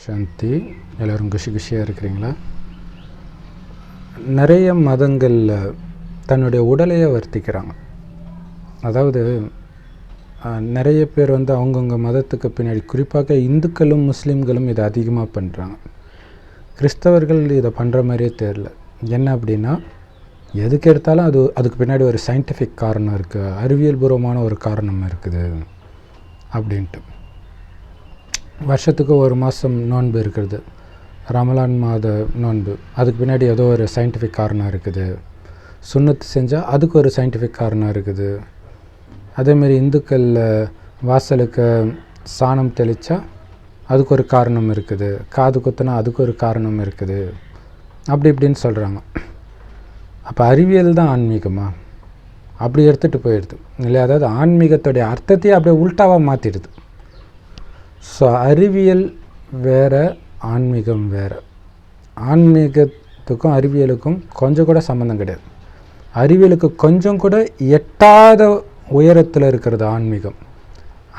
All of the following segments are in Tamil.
சாந்தி. எல்லோரும் குஷியாக இருக்கிறீங்களா? நிறைய மதங்களில் தன்னுடைய உடலையே வர்த்திக்கிறாங்க. அதாவது நிறைய பேர் அவங்கவுங்க மதத்துக்கு பின்னாடி, குறிப்பாக இந்துக்களும் முஸ்லீம்களும் இதை அதிகமாக பண்ணுறாங்க. கிறிஸ்தவர்கள் இதை பண்ணுற மாதிரியே தெரில. என்ன அப்படின்னா, எதுக்கு எடுத்தாலும் அதுக்கு பின்னாடி ஒரு சயின்டிஃபிக் காரணம் இருக்குது, அறிவியல் பூர்வமான ஒரு காரணம் இருக்குது அப்படின்ட்டு. வருஷத்துக்கு ஒரு மாதம் நோன்பு இருக்கிறது, ரமலான் மாத நோன்பு, அதுக்கு பின்னாடி ஏதோ ஒரு சயின்டிஃபிக் காரணம் இருக்குது. சுன்னத்து செஞ்சால் அதுக்கு ஒரு சயின்டிஃபிக் காரணம் இருக்குது. அதேமாரி இந்துக்கள் வாசலுக்கு சாணம் தெளித்தா அதுக்கு ஒரு காரணம் இருக்குது, காது குத்துனா அதுக்கு ஒரு காரணம் இருக்குது, அப்படி இப்படின்னு சொல்கிறாங்க. அப்போ அறிவியல் தான் ஆன்மீகமா? அப்படி எடுத்துகிட்டு போயிடுது இல்லையா? அதாவது ஆன்மீகத்துடைய அர்த்தத்தையே அப்படியே உல்ட்டாவாக மாற்றிடுது. ஸோ அறிவியல் வேறு, ஆன்மீகம் வேறு. ஆன்மீகத்துக்கும் அறிவியலுக்கும் கொஞ்சம் கூட சம்மந்தம் கிடையாது. அறிவியலுக்கு கொஞ்சம் கூட எட்டாத உயரத்தில் இருக்கிறது ஆன்மீகம்.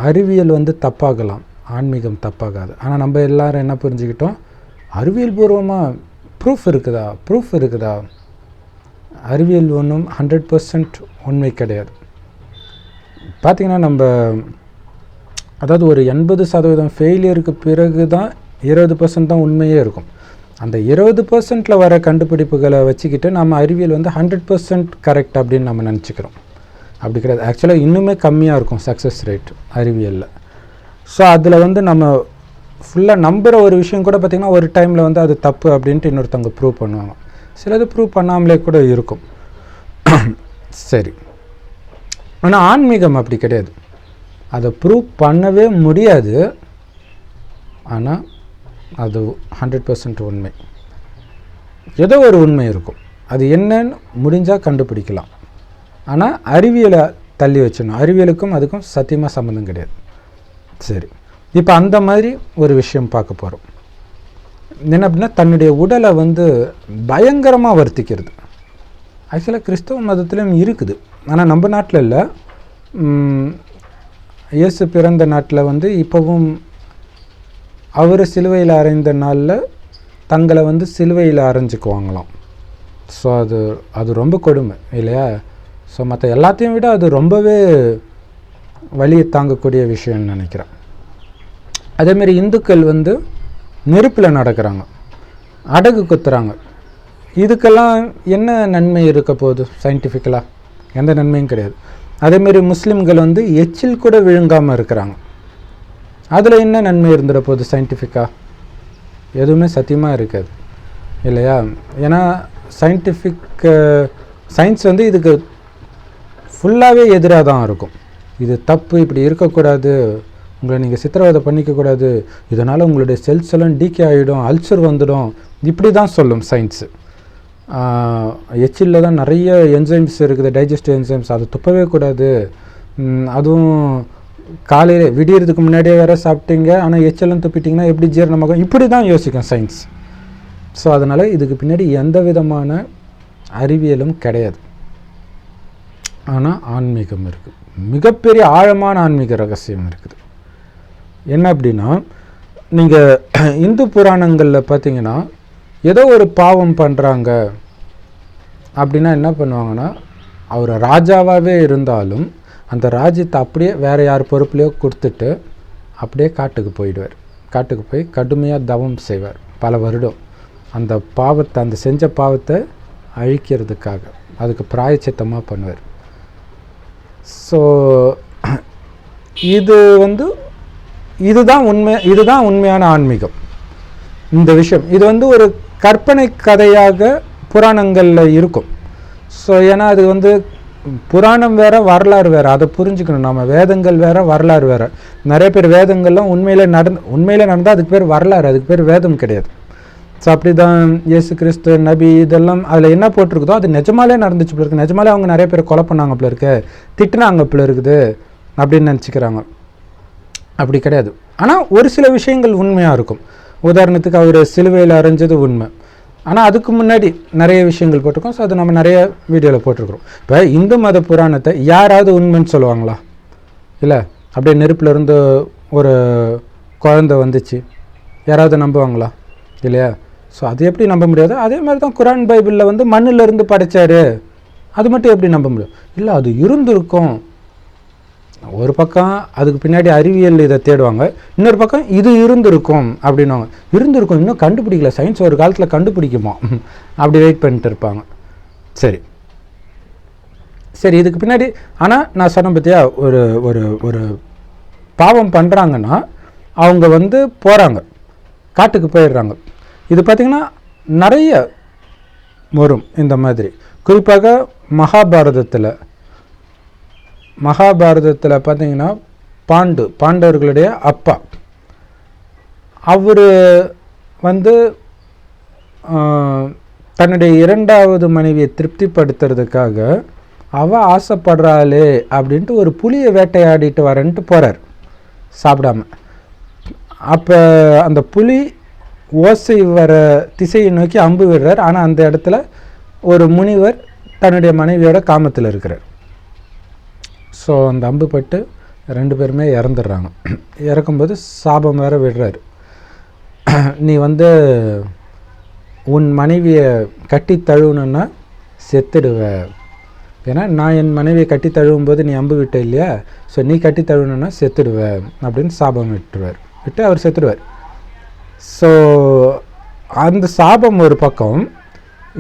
அறிவியல் தப்பாகலாம், ஆன்மீகம் தப்பாகாது. ஆனால் நம்ம எல்லோரும் என்ன புரிஞ்சுக்கிட்டோம்? அறிவியல் பூர்வமாக ப்ரூஃப் இருக்குதா? அறிவியல் ஒன்றும் 100% உண்மை கிடையாது. பார்த்திங்கன்னா நம்ம அதாவது ஒரு 80% ஃபெயிலியருக்கு பிறகு தான் 20% தான் உண்மையே இருக்கும். அந்த 20%ல் வர கண்டுபிடிப்புகளை வச்சுக்கிட்டு நம்ம அறிவியல் 100% கரெக்ட் அப்படின்னு நம்ம நினச்சிக்கிறோம். அப்படி கிடையாது. ஆக்சுவலாக இன்னுமே கம்மியாக இருக்கும் சக்ஸஸ் ரேட் அறிவியலில். ஸோ அதில் நம்ம ஃபுல்லாக நம்புகிற ஒரு விஷயம் கூட பார்த்திங்கன்னா ஒரு டைமில் அது தப்பு அப்படின்ட்டு இன்னொருத்தவங்க ப்ரூவ் பண்ணுவாங்க. சிலது ப்ரூவ் பண்ணாமலே கூட இருக்கும். சரி, ஆனால் ஆன்மீகம் அப்படி கிடையாது. அதை ப்ரூவ் பண்ணவே முடியாது, ஆனால் அது 100% உண்மை. ஏதோ ஒரு உண்மை இருக்கும், அது என்னன்னு முடிஞ்சால் கண்டுபிடிக்கலாம். ஆனால் அறிவியலை தள்ளி வச்சிடணும். அறிவியலுக்கும் அதுக்கும் சத்தியமாக சம்மந்தம் கிடையாது. சரி, இப்போ அந்த மாதிரி ஒரு விஷயம் பார்க்க போகிறோம். என்ன அப்படின்னா, தன்னுடைய உடலை பயங்கரமாக வர்த்திக்கிறது. ஆக்சுவலாக கிறிஸ்தவ மதத்துலேயும் இருக்குது, ஆனால் நம்ம நாட்டில் இல்லை. இயேசு பிறந்த நாட்டில் இப்போவும் அவர் சிலுவையில் அறைந்த நாளில் தங்களை சிலுவையில் அரைஞ்சிக்குவாங்களாம். ஸோ அது ரொம்ப கொடுமை இல்லையா? ஸோ மற்ற எல்லாத்தையும் விட அது ரொம்பவே வலியை தாங்கக்கூடிய விஷயம்னு நினைக்கிறேன். அதேமாரி இந்துக்கள் நெருப்பில் நடக்கிறாங்க, அடகு குத்துறாங்க. இதுக்கெல்லாம் என்ன நன்மை இருக்க போகுது? சயின்டிஃபிக்கலாக எந்த நன்மையும் கிடையாது. அதேமாரி முஸ்லீம்கள் எச்சில் கூட விழுங்காமல் இருக்கிறாங்க. அதில் என்ன நன்மை இருந்துட போகுது? சயின்டிஃபிக்காக எதுவுமே சத்தியமாக இருக்காது இல்லையா? ஏன்னா சயின்ஸ் இதுக்கு ஃபுல்லாகவே எதிராக தான் இருக்கும். இது தப்பு, இப்படி இருக்கக்கூடாது, உங்களை நீங்கள் சித்திரவதை பண்ணிக்கக்கூடாது, இதனால் உங்களுடைய செல்ஸ் எல்லாம் டீகே ஆகிடும், அல்சர் வந்துடும், இப்படி தான் சொல்லும் சயின்ஸு. எச்சிலில் தான் நிறைய என்சைம்ஸ் இருக்குது, டைஜஸ்டிவ் என்சைம்ஸ், அது துப்பவே கூடாது. அதுவும் காலையில் விடியறதுக்கு முன்னாடியே வேறு சாப்பிட்டீங்க, ஆனால் எச்செல்லாம் துப்பிட்டிங்கன்னா எப்படி ஜீரணமாகும்? இப்படி தான் யோசிக்கும் சயின்ஸ். ஸோ அதனால் இதுக்கு பின்னாடி எந்த விதமான அறிவியலும் கிடையாது. ஆனால் ஆன்மீகம் இருக்குது, மிகப்பெரிய ஆழமான ஆன்மீக ரகசியம் இருக்குது. என்ன அப்படின்னா, நீங்கள் இந்து புராணங்களில் பார்த்தீங்கன்னா, ஏதோ ஒரு பாவம் பண்ணுறாங்க அப்படின்னா என்ன பண்ணுவாங்கன்னா, அவர் ராஜாவாகவே இருந்தாலும் அந்த ராஜ்யத்தை அப்படியே வேறு யார் பொறுப்புலையோ கொடுத்துட்டு அப்படியே காட்டுக்கு போயிடுவார். காட்டுக்கு போய் கடுமையாக தவம் செய்வார் பல வருடம். அந்த பாவத்தை, அந்த செஞ்ச பாவத்தை அழிக்கிறதுக்காக அதுக்கு பிராயச்சித்தமாக பண்ணுவார். ஸோ இதுதான் உண்மையான ஆன்மீகம். இந்த விஷயம் இது ஒரு கற்பனை கதையாக புராணங்களில் இருக்கும். ஸோ ஏன்னா அது புராணம் வேறு, வரலாறு வேறு, அதை புரிஞ்சுக்கணும் நம்ம. வேதங்கள் வேறு, வரலாறு வேறு. நிறைய பேர் வேதங்கள்லாம் உண்மையில் நடந்தால் அதுக்கு பேர் வரலாறு, அதுக்கு பேர் வேதம் கிடையாது. ஸோ அப்படி தான் இயேசு கிறிஸ்து, நபி, இதெல்லாம் அதில் என்ன போட்டிருக்குதோ அது நிஜமாலே நடந்துச்சு போல இருக்குது. நிஜமாலே அவங்க நிறைய பேர் கொலை பண்ணாங்க போல இருக்கு, திட்டினாங்க போல இருக்குது அப்படின்னு நினச்சிக்கிறாங்க. அப்படி கிடையாது. ஆனால் ஒரு சில விஷயங்கள் உண்மையாக இருக்கும். உதாரணத்துக்கு அவர் சிலுவையில் அரைஞ்சது உண்மை, ஆனால் அதுக்கு முன்னாடி நிறைய விஷயங்கள் போட்டிருக்கோம். ஸோ அது நம்ம நிறைய வீடியோவில் போட்டிருக்கிறோம். இப்போ இந்து மத புராணத்தை யாராவது உண்மைன்னு சொல்லுவாங்களா? இல்லை, அப்படியே நெருப்பில் இருந்து ஒரு குழந்தை வந்துச்சு, யாராவது நம்புவாங்களா? இல்லையா? ஸோ அது எப்படி நம்ப முடியாது? அதே மாதிரி தான் குரான் பைபிளில் வந்து மண்ணிலிருந்து படைச்சார், அது மட்டும் எப்படி நம்ப முடியும்? இல்லை, அது இருந்திருக்கும். ஒரு பக்கம் அதுக்கு பின்னாடி அறிவியல் இதை தேடுவாங்க, இன்னொரு பக்கம் இது இருந்திருக்கும் அப்படின்வாங்க. இருந்திருக்கும், இன்னும் கண்டுபிடிக்கல, சயின்ஸ் ஒரு காலத்தில் கண்டுபிடிக்குமா அப்படி வெயிட் பண்ணிட்டு இருப்பாங்க. சரி சரி, இதுக்கு பின்னாடி ஆனால் நான் சொன்ன பற்றியா, ஒரு ஒரு ஒரு பாவம் பண்ணுறாங்கன்னா அவங்க வந்து போகிறாங்க, காட்டுக்கு போயிடுறாங்க. இது பார்த்திங்கன்னா நிறைய வரும் இந்த மாதிரி. குறிப்பாக மகாபாரதத்தில் பார்த்திங்கன்னா பாண்டவர்களுடைய அப்பா அவர் வந்து தன்னுடைய இரண்டாவது மனைவியை திருப்திப்படுத்துறதுக்காக அவள் ஆசைப்படுறாளே அப்படின்ட்டு ஒரு புலியை வேட்டையாடிட்டு வரேன்ட்டு போகிறார் சாப்பிடாம. அப்போ அந்த புலி ஓசை வர திசையை நோக்கி அம்பு விடுறார். ஆனால் அந்த இடத்துல ஒரு முனிவர் தன்னுடைய மனைவியோட காமத்தில் இருக்கிறார். ஸோ அந்த அம்பு பட்டு 2 பேருமே இறந்துடுறாங்க. இறக்கும்போது சாபம் வேறு விடுறாரு, நீ வந்து உன் மனைவியை கட்டி தழுவுணுன்னா செத்துடுவ. ஏன்னா நான் என் மனைவியை கட்டி தழுவும்போது நீ அம்பு விட்ட இல்லையா, ஸோ நீ கட்டி தழுவுணுன்னா செத்துடுவ அப்படின்னு சாபம் விட்டு அவர் செத்துடுவார். ஸோ அந்த சாபம் ஒரு பக்கம்.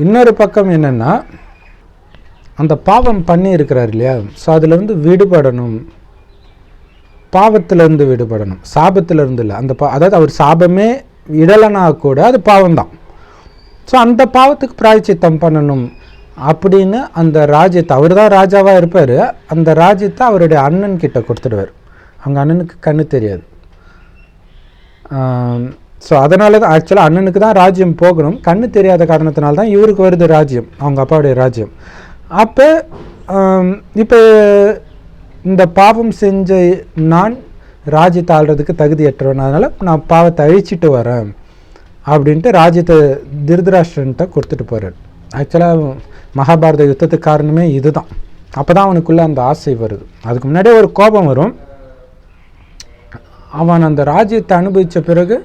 இன்னொரு பக்கம் என்னென்னா, அந்த பாவம் பண்ணி இருக்கிறார் இல்லையா, ஸோ அதிலிருந்து விடுபடணும், பாவத்திலேருந்து விடுபடணும், சாபத்திலேருந்து இல்லை. அதாவது அவர் சாபமே இடலைனா கூட அது பாவம்தான். ஸோ அந்த பாவத்துக்கு பிராயச்சித்தம் பண்ணணும் அப்படின்னு அந்த ராஜ்யத்தை, அவர் தான் ராஜாவாக இருப்பார், அந்த ராஜ்யத்தை அவருடைய அண்ணன் கிட்ட கொடுத்துடுவார். அவங்க அண்ணனுக்கு கண்ணு தெரியாது. ஸோ அதனால தான் ஆக்சுவலாக அண்ணனுக்கு தான் ராஜ்யம் போகணும், கண்ணு தெரியாத காரணத்தினால தான் இவருக்கு வருது ராஜ்யம், அவங்க அப்பாவுடைய ராஜ்யம். அப்போ இப்போ இந்த பாவம் செஞ்ச நான் ராஜ்யத்தை ஆள்றதுக்கு தகுதியற்றவன், அதனால் நான் பாவத்தை அழிச்சிட்டு வரேன் அப்படின்ட்டு ராஜ்யத்தை திருதராஷ்டிரன்ட்ட கொடுத்துட்டு போகிறார். ஆக்சுவலாக மகாபாரத யுத்தத்துக்கு காரணமே இதுதான். அப்போ தான் அவனுக்குள்ளே அந்த ஆசை வருது. அதுக்கு முன்னாடியே ஒரு கோபம் வரும். அவன் அந்த ராஜ்யத்தை அனுபவித்த பிறகு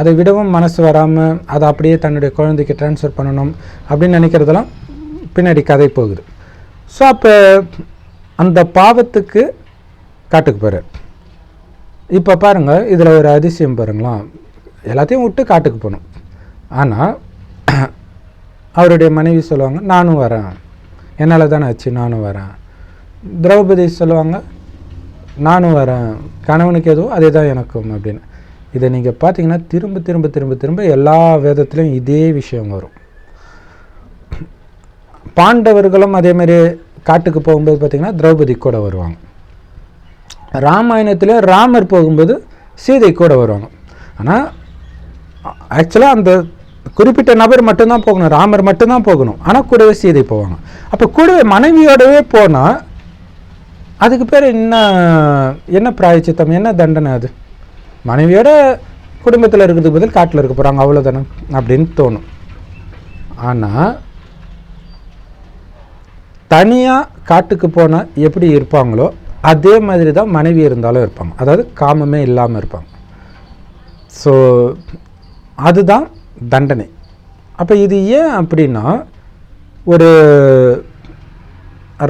அதை விடவும் மனசு வராமல் அதை அப்படியே தன்னுடைய குழந்தைக்கு ட்ரான்ஸ்ஃபர் பண்ணணும் அப்படின்னு நினைக்கிறதெல்லாம் பின்னாடி கதை போகுது. ஸோ அப்போ அந்த பாவத்துக்கு காட்டுக்கு போகிறார். இப்போ பாருங்கள், இதில் ஒரு அதிசயம் பாருங்களா, எல்லாத்தையும் விட்டு காட்டுக்கு போகணும். ஆனால் அவருடைய மனைவி சொல்லுவாங்க, நானும் வரேன், என்னால் தானே ஆச்சு, நானும் வரேன். திரௌபதி சொல்லுவாங்க, நானும் வரேன், கணவனுக்கு எதுவும் அதே தான் எனக்கும் அப்படின்னு. இதை நீங்கள் பார்த்தீங்கன்னா திரும்ப திரும்ப திரும்ப திரும்ப எல்லா வேதத்துலையும் இதே விஷயம் வரும். பாண்டவர்களும் அதேமாதிரி காட்டுக்கு போகும்போது பார்த்திங்கன்னா திரௌபதி கூட வருவாங்க. ராமாயணத்தில் ராமர் போகும்போது சீதை கூட வருவாங்க. ஆனால் ஆக்சுவலாக அந்த குறிப்பிட்ட நபர் மட்டும்தான் போகணும், ராமர் மட்டும்தான் போகணும், ஆனால் கூடவே சீதை போவாங்க. அப்போ கூடவே மனைவியோடவே போனால் அதுக்கு பேர் என்ன பிராயச்சித்தம், என்ன தண்டனை? அது மனைவியோட குடும்பத்தில் இருக்கிறதுக்கு பதில் காட்டில் இருக்க போகிறாங்க, அவ்வளோதானே அப்படின்னு தோணும். ஆனால் தனியாக காட்டுக்கு போனால் எப்படி இருப்பாங்களோ அதே மாதிரி தான் மனைவி இருந்தாலும் இருப்பாங்க. அதாவது காமமே இல்லாமல் இருப்பாங்க. ஸோ அதுதான் தண்டனை. அப்போ இது ஏன் அப்படின்னா, ஒரு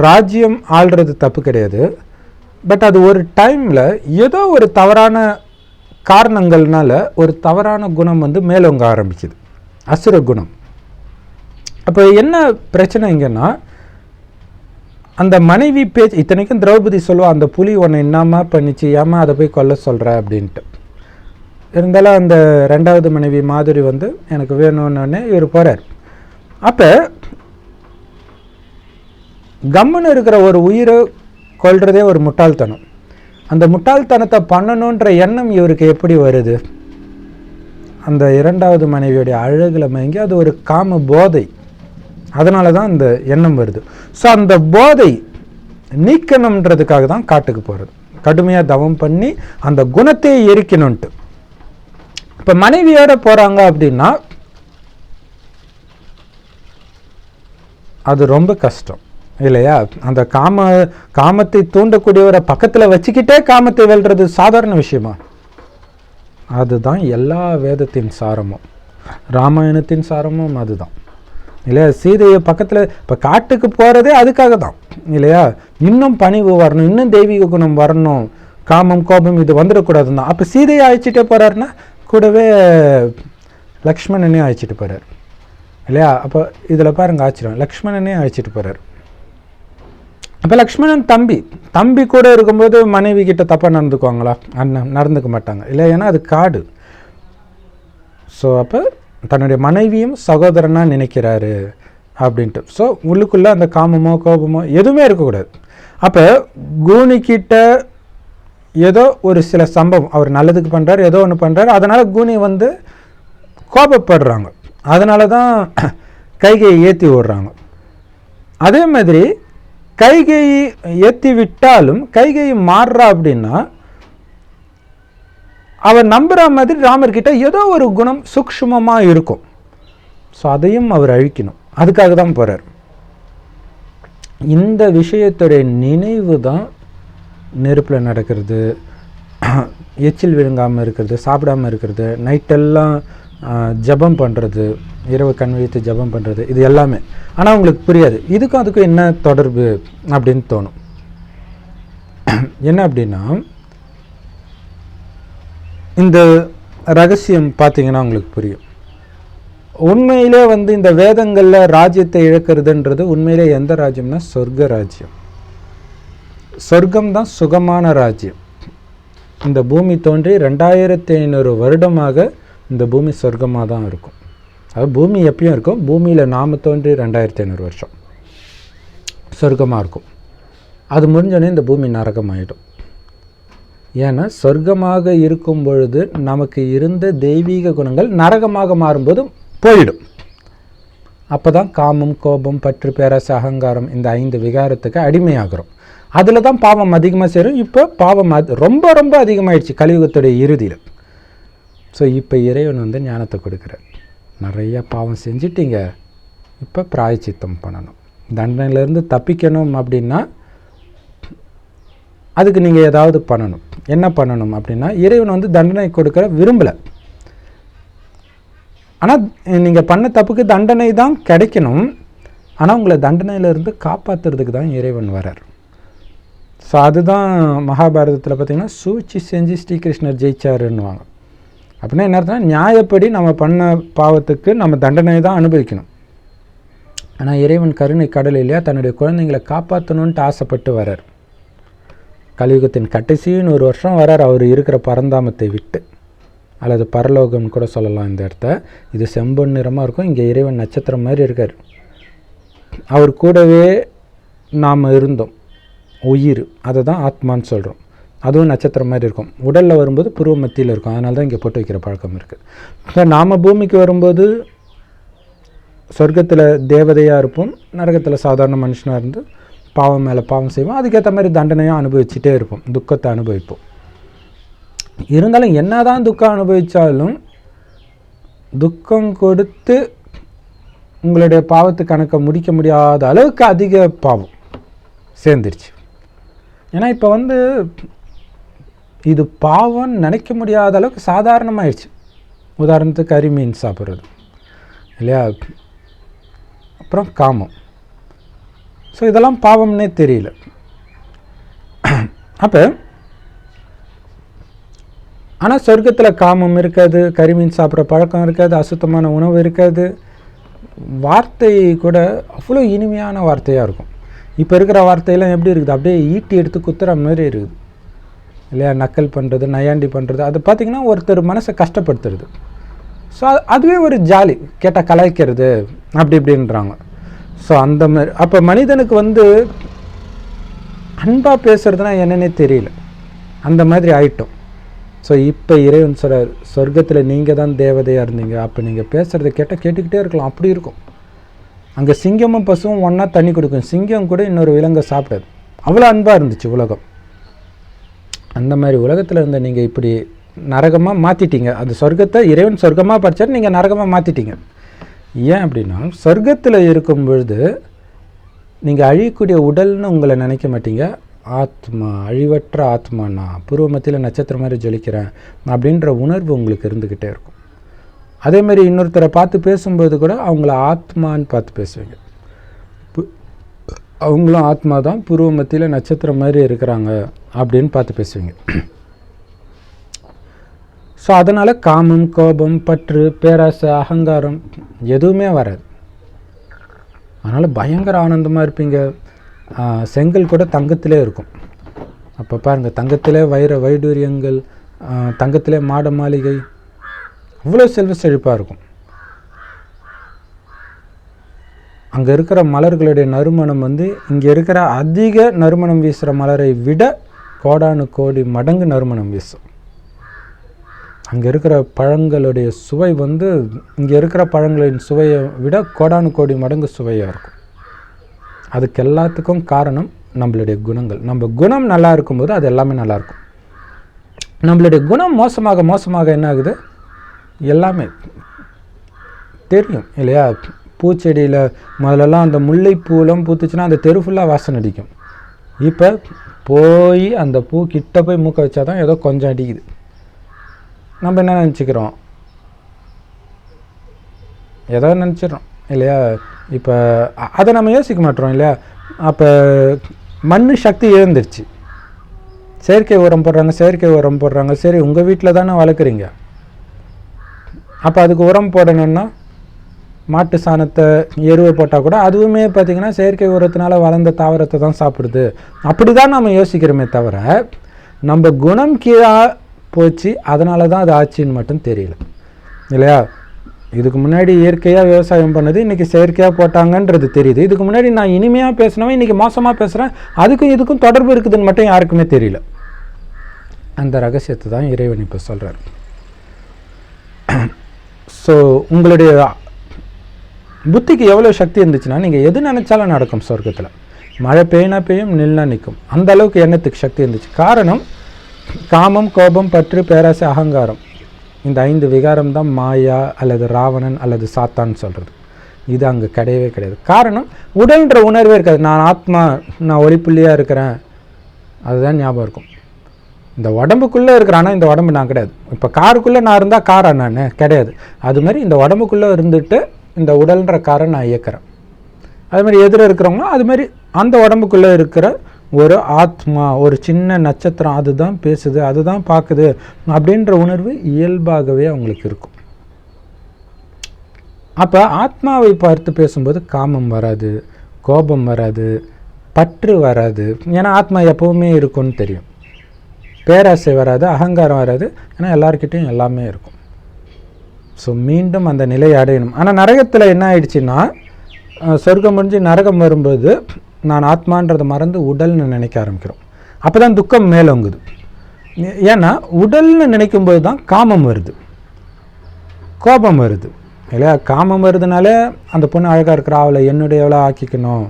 ராஜ்யம் ஆள்றது தப்பு கிடையாது, பட் அது ஒரு டைமில் ஏதோ ஒரு தவறான காரணங்கள்னால ஒரு தவறான குணம் வந்து மேலோங்க ஆரம்பிக்குது, அசுர குணம். அப்போ என்ன பிரச்சனை இங்கன்னா, அந்த மனைவி பேச்சு, இத்தனைக்கும் திரௌபதி சொல்லுவா, அந்த புலி உன்னை என்னம்மா பண்ணிச்சு, ஏமா அதை போய் கொல்ல சொல்கிற அப்படின்ட்டு. இருந்தாலும் அந்த 2வது மனைவி மாதுரி வந்து எனக்கு வேணும்னே இவர் போகிறார். அப்போ கம்முன்னு இருக்கிற ஒரு உயிரை கொல்றதே ஒரு முட்டாள்தனம். அந்த முட்டாள்தனத்தை பண்ணணுன்ற எண்ணம் இவருக்கு எப்படி வருது? அந்த 2வது மனைவியுடைய அழகில் மயங்கி அது ஒரு காம போதை, அதனால தான் அந்த எண்ணம் வருது. ஸோ அந்த போதை நீக்கணுன்றதுக்காக தான் காட்டுக்கு போகிறது, கடுமையாக தவம் பண்ணி அந்த குணத்தை எரிக்கணுன்ட்டு. இப்போ மனைவியோட போகிறாங்க அப்படின்னா அது ரொம்ப கஷ்டம் இல்லையா? அந்த காமத்தை தூண்டக்கூடியவரை பக்கத்தில் வச்சுக்கிட்டே காமத்தை வெல்றது சாதாரண விஷயமா? அதுதான் எல்லா வேதத்தின் சாரமும், ராமாயணத்தின் சாரமும் அதுதான் இல்லையா. சீதையை பக்கத்தில் இப்போ காட்டுக்கு போகிறதே அதுக்காக தான் இல்லையா. இன்னும் பணிவு வரணும், இன்னும் தெய்வீக குணம் வரணும், காமம் கோபம் இது வந்துடக்கூடாதுன்னா. அப்போ சீதையை அழைச்சிட்டே போகிறாருன்னா கூடவே லக்ஷ்மணனே அழைச்சிட்டு போகிறார் இல்லையா. அப்போ இதில் பாருங்கள் ஆச்சரியம், லக்ஷ்மணனே அழைச்சிட்டு போகிறார். அப்போ லக்ஷ்மணன் தம்பி கூட இருக்கும்போது மனைவி கிட்ட தப்பாக நடந்துக்குவாங்களா? நடந்துக்க மாட்டாங்க இல்லையா, ஏன்னா அது காடு. ஸோ அப்போ தன்னுடைய மனைவியும் சகோதரனாக நினைக்கிறாரு அப்படின்ட்டு. ஸோ உள்ளுக்குள்ளே அந்த காமமோ கோபமோ எதுவுமே இருக்கக்கூடாது. அப்போ கூனிக்கிட்ட ஏதோ ஒரு சில சம்பவம், அவர் நல்லதுக்கு பண்ணுறாரு, ஏதோ ஒன்று பண்ணுறாரு, அதனால் கூனி வந்து கோபப்படுறாங்க, அதனால தான் கைகையை ஏற்றி விடுறாங்க. அதே மாதிரி கைகையை ஏற்றி விட்டாலும் கைகையை மாறுறா அப்படின்னா அவர் நம்புகிற மாதிரி ராமர்கிட்ட ஏதோ ஒரு குணம் சூக்ஷ்மமாக இருக்கும். ஸோ அதையும் அவர் அழிக்கணும், அதுக்காக தான் போகிறார். இந்த விஷயத்துடைய நினைவு தான் நெருப்பில் நடக்கிறது, எச்சில் விழுங்காமல் இருக்கிறது, சாப்பிடாமல் இருக்கிறது, நைட்டெல்லாம் ஜபம் பண்ணுறது, இரவு கண் விழித்து ஜபம் பண்ணுறது, இது எல்லாமே. ஆனால் உங்களுக்கு புரியாது இதுக்கும் அதுக்கும் என்ன தொடர்பு அப்படின்னு தோணும். என்ன அப்படின்னா, இந்த ரகசியம் பார்த்தீங்கன்னா உங்களுக்கு புரியும். உண்மையிலே வந்து இந்த வேதங்களில் ராஜ்யத்தை இழக்கிறதுன்றது உண்மையிலே எந்த ராஜ்யம்னா சொர்க்க ராஜ்யம். சொர்க்கம் தான் சுகமான ராஜ்யம். இந்த பூமி தோன்றி 2500 வருடமாக இந்த பூமி சொர்க்கமாக தான் இருக்கும். அது பூமி எப்பயும் இருக்கும், பூமியில் நாம் தோன்றி 2500 வருஷம் சொர்க்கமாக இருக்கும். அது முடிஞ்சோடனே இந்த பூமி நரகமாயிடும். ஏன்னா சொர்க்கமாக இருக்கும் பொழுது நமக்கு இருந்த தெய்வீக குணங்கள் நரகமாக மாறும்போது போயிடும். அப்போ தான் காமம் கோபம் பற்று பேராசை அகங்காரம் இந்த 5 விகாரத்துக்கு அடிமையாகிறோம். அதில் தான் பாவம் அதிகமாக சேரும். இப்போ பாவம் ரொம்ப ரொம்ப அதிகமாகிடுச்சு கலியுகத்துடைய இறுதியில். ஸோ இப்போ இறைவன் வந்து ஞானத்தை கொடுக்குறார். நிறைய பாவம் செஞ்சிட்டீங்க, இப்போ பிராயச்சித்தம் பண்ணணும். தண்டனையிலேருந்து தப்பிக்கணும் அப்படின்னா அதுக்கு நீங்கள் ஏதாவது பண்ணணும். என்ன பண்ணணும் அப்படின்னா, இறைவன் வந்து தண்டனை கொடுக்குற விரும்பலை. ஆனால் நீங்கள் பண்ண தப்புக்கு தண்டனை தான் கிடைக்கணும். ஆனால் உங்களை தண்டனையிலேருந்து காப்பாற்றுறதுக்கு தான் இறைவன் வரார். ஸோ அதுதான் மகாபாரதத்தில் பார்த்திங்கன்னா சூழ்ச்சி செஞ்சு ஸ்ரீகிருஷ்ணர் ஜெயிச்சாருன்னுவாங்க. அப்படின்னா என்ன அர்த்தம்னா, நியாயப்படி நம்ம பண்ண பாவத்துக்கு நம்ம தண்டனை தான் அனுபவிக்கணும். ஆனால் இறைவன் கருணை கடல் இல்லையா, தன்னுடைய குழந்தைங்களை காப்பாற்றணுன்ட்டு ஆசைப்பட்டு வரார். கலியுகத்தின் கடைசின்னு 1 வருஷம் வரார் அவர் இருக்கிற பரந்தாமத்தை விட்டு, அல்லது பரலோகம்னு கூட சொல்லலாம். இந்த இடத்த இது செம்பொன் நிறமாக இருக்கும். இங்கே இறைவன் நட்சத்திரம் மாதிரி இருக்கார். அவர் கூடவே நாம் இருந்தோம். உயிர், அதை தான் ஆத்மான்னு சொல்கிறோம். அதுவும் நட்சத்திரம் மாதிரி இருக்கும். உடலில் வரும்போது புருவ மத்தியில் இருக்கும். அதனால தான் இங்கே போட்டு வைக்கிற பழக்கம் இருக்குது. இப்போ நாம் பூமிக்கு வரும்போது சொர்க்கத்தில் தேவதையாக இருப்போம், நரகத்தில் சாதாரண மனுஷனாக இருந்து பாவம் மேலே பாவம் செய்வோம். அதுக்கேற்ற மாதிரி தண்டனையாக அனுபவிச்சுட்டே இருப்போம், துக்கத்தை அனுபவிப்போம். இருந்தாலும் என்ன தான் துக்கம் அனுபவித்தாலும் துக்கம் கொடுத்து உங்களுடைய பாவத்து கணக்கை முடிக்க முடியாத அளவுக்கு அதிக பாவம் சேர்ந்துருச்சு. ஏன்னா இப்போ வந்து இது பாவம் நினைக்க முடியாத அளவுக்கு சாதாரணமாகிடுச்சு. உதாரணத்துக்கு கறிமீன் சாப்பிட்றது இல்லையா, அப்புறம் காமம். ஸோ இதெல்லாம் பாவம்னே தெரியல. அப்போ ஆனால் சொர்க்கத்தில் காமம் இருக்காது, கறிமீன் சாப்பிட்ற பழக்கம் இருக்காது, அசுத்தமான உணவு இருக்காது. வார்த்தை கூட அவ்வளோ இனிமையான வார்த்தையாக இருக்கும். இப்போ இருக்கிற வார்த்தையெல்லாம் எப்படி இருக்குது, அப்படியே ஈட்டி எடுத்து குத்துற மாதிரி இருக்குது இல்லையா. நக்கல் பண்ணுறது, நையாண்டி பண்ணுறது, அது பார்த்திங்கன்னா ஒருத்தர் மனசை கஷ்டப்படுத்துறது. ஸோ அதுவே ஒரு ஜாலி, கேட்டால் கலாய்க்கிறது அப்படி இப்படின்றாங்க. ஸோ அந்த மாதிரி அப்போ மனிதனுக்கு வந்து அன்பாக பேசுகிறதுனா என்னன்னே தெரியல, அந்த மாதிரி ஆயிட்டோம். ஸோ இப்போ இறைவன் சொல்கிறார், சொர்க்கத்தில் நீங்கள் தான் தேவதையாக இருந்தீங்க, அப்போ நீங்கள் பேசுகிறத கேட்டால் கேட்டுக்கிட்டே இருக்கலாம். அப்படி இருக்கும். அங்கே சிங்கமும் பசுவும் ஒன்றா தண்ணி கொடுக்கும். சிங்கம் கூட இன்னொரு விலங்கை சாப்பிடாது. அவ்வளோ அன்பாக இருந்துச்சு உலகம். அந்த மாதிரி உலகத்தில் இருந்த நீங்கள் இப்படி நரகமாக மாற்றிட்டீங்க. அந்த சொர்க்கத்தை இறைவன் சொர்க்கமாக படித்தார், நீங்கள் நரகமாக மாற்றிட்டீங்க. ஏன் அப்படின்னா, சொர்க்கத்தில் இருக்கும் பொழுது நீங்கள் அழியக்கூடிய உடல்னு உங்களை நினைக்க மாட்டீங்க, ஆத்மா, அழிவற்ற ஆத்மா, நான் பூர்வ மத்தியில் நட்சத்திரம் மாதிரி ஜொலிக்கிறேன் அப்படின்ற உணர்வு உங்களுக்கு இருந்துக்கிட்டே இருக்கும். அதேமாதிரி இன்னொருத்தரை பார்த்து பேசும்போது கூட அவங்கள ஆத்மான்னு பார்த்து பேசுவீங்க. அவங்களும் ஆத்மா தான், பூர்வ மத்தியில் நட்சத்திரம் மாதிரி இருக்கிறாங்க அப்படின்னு பார்த்து பேசுவீங்க. ஸோ அதனால் காமம், கோபம், பற்று, பேராசை, அகங்காரம் எதுவுமே வராது. அதனால் பயங்கர ஆனந்தமாக இருப்பீங்க. செங்கல் கூட தங்கத்திலே இருக்கும். அப்போ பாருங்கள், தங்கத்திலே வைடூரியங்கள், தங்கத்திலே மாட மாளிகை, அவ்வளோ செல்வ செழிப்பாக இருக்கும். அங்கே இருக்கிற மலர்களுடைய நறுமணம் இங்கே இருக்கிற அதிக நறுமணம் வீசுகிற மலரை விட கோடானு கோடி மடங்கு நறுமணம் வீசும். அங்கே இருக்கிற பழங்களுடைய சுவை இங்கே இருக்கிற பழங்களின் சுவையை விட கோடானு கோடி மடங்கு சுவையாக இருக்கும். அதுக்கு எல்லாத்துக்கும் காரணம் நம்மளுடைய குணங்கள். நம்ம குணம் நல்லா இருக்கும்போது அது எல்லாமே நல்லாயிருக்கும். நம்மளுடைய குணம் மோசமாக மோசமாக என்ன ஆகுது, எல்லாமே தெரியும் இல்லையா? பூச்செடியில் முதல்லலாம் அந்த முல்லைப்பூலாம் பூத்துச்சுன்னா அந்த தெரு ஃபுல்லாக வாசனை அடிக்கும். இப்போ போய் அந்த பூ கிட்ட போய் மூக்க வச்சா தான் ஏதோ கொஞ்சம் அடிக்குது. நம்ம என்ன நினச்சிக்கிறோம், ஏதோ நினச்சிடறோம் இல்லையா? இப்போ அதை நம்ம யோசிக்க மாட்டோம் இல்லையா? அப்போ மண் சக்தி இழந்துருச்சு. செயற்கை உரம் போடுறாங்க. சரி, உங்கள் வீட்டில் தானே வளர்க்குறீங்க, அப்போ அதுக்கு உரம் போடணுன்னா மாட்டு சாணத்தை, எருவை போட்டால் கூட அதுவுமே பார்த்திங்கன்னா செயற்கை உரத்தினால வளர்ந்த தாவரத்தை தான் சாப்பிடுது. அப்படி தான் நம்ம யோசிக்கிறோமே தவிர நம்ம குணம் கீழாக போச்சு, அதனால தான் அது ஆச்சுன்னு மட்டும் தெரியல இல்லையா? இதுக்கு முன்னாடி இயற்கையாக விவசாயம் பண்ணது இன்றைக்கி செயற்கையாக போட்டாங்கன்றது தெரியுது. இதுக்கு முன்னாடி நான் இனிமையாக பேசினவன் இன்றைக்கி மோசமாக பேசுகிறேன், அதுக்கும் இதுக்கும் தொடர்பு இருக்குதுன்னு மட்டும் யாருக்குமே தெரியல. அந்த ரகசியத்தை தான் இறைவன் இப்போ சொல்கிறார். ஸோ உங்களுடைய புத்திக்கு எவ்வளோ சக்தி இருந்துச்சுன்னா நீங்கள் எது நினச்சாலும் நடக்கும் சொர்க்கத்தில். மழை பெய்யினா பெய்யும், நில்னா நிற்கும். அந்த அளவுக்கு எண்ணத்துக்கு சக்தி இருந்துச்சு. காரணம் காமம், கோபம், பற்று, பேராசை, அகங்காரம், இந்த 5 விகாரம் தான் மாயா அல்லது ராவணன் அல்லது சாத்தான்னு சொல்கிறது. இது அங்கே கிடையவே கிடையாது. காரணம் உடல்ன்ற உணர்வே இருக்காது. நான் ஆத்மா, நான் ஒளிப்புள்ளியாக இருக்கிறேன், அதுதான் ஞாபகம் இருக்கும். இந்த உடம்புக்குள்ளே இருக்கிறானா இந்த உடம்பு நான் கிடையாது. இப்போ காருக்குள்ளே நான் இருந்தால் காரா நான் கிடையாது. அது மாதிரி இந்த உடம்புக்குள்ளே இருந்துட்டு இந்த உடல்ன்ற காரை நான் இயக்கிறேன். அது மாதிரி எதிர இருக்கிறவங்களும் அது மாதிரி அந்த உடம்புக்குள்ளே இருக்கிற ஒரு ஆத்மா, ஒரு சின்ன நட்சத்திரம், அதுதான் பேசுது, அதுதான் பார்க்குது அப்படின்ற உணர்வு இயல்பாகவே அவங்களுக்கு இருக்கும். அப்போ ஆத்மாவை பார்த்து பேசும்போது காமம் வராது, கோபம் வராது, பற்று வராது. ஏன்னா ஆத்மா எப்பவுமே இருக்கும்னு தெரியும். பேராசை வராது, அகங்காரம் வராது. ஏன்னா எல்லாருக்கிட்டையும் எல்லாமே இருக்கும். ஸோ மீண்டும் அந்த நிலையை அடையணும். ஆனால் நரகத்தில் என்ன ஆயிடுச்சுன்னா, சொர்க்கம் முடிஞ்சு நரகம் வரும்போது நான் ஆத்மான்றதை மறந்து உடல்னு நினைக்க ஆரம்பிக்கிறோம். அப்போ தான் துக்கம் மேலோங்குது. ஏன்னா உடல்னு நினைக்கும்போது தான் காமம் வருது, கோபம் வருது இல்லையா? காமம் வருதுனாலே அந்த பொண்ணு அழகாக இருக்கிற, அவளை என்னுடையவளை ஆக்கிக்கணும்,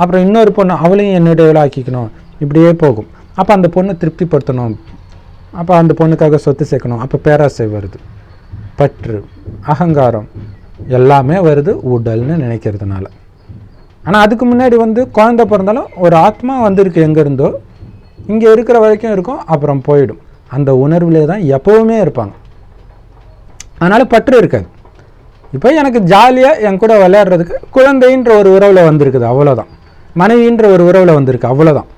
அப்புறம் இன்னொரு பொண்ணு அவளையும் என்னுடையவளை ஆக்கிக்கணும், இப்படியே போகும். அப்போ அந்த பொண்ணை திருப்திப்படுத்தணும், அப்போ அந்த பொண்ணுக்காக சொத்து சேர்க்கணும். அப்போ பேராசை வருது, பற்று, அகங்காரம் எல்லாமே வருது உடல்னு நினைக்கிறதுனால. ஆனால் அதுக்கு முன்னாடி குழந்தை பிறந்தாலும் ஒரு ஆத்மா வந்திருக்கு, எங்கே இருந்தோ இங்கே இருக்கிற வரைக்கும் இருக்கும், அப்புறம் போயிடும். அந்த உணர்விலே தான் எப்போவுமே இருப்பாங்க. அதனால் பற்று இருக்காது. இப்போ எனக்கு ஜாலியாக என் கூட விளையாடுறதுக்கு குழந்தைன்ற ஒரு உறவில் வந்திருக்குது, அவ்வளோதான். மனைவின்ற ஒரு உறவில் வந்திருக்கு, அவ்வளோதான்.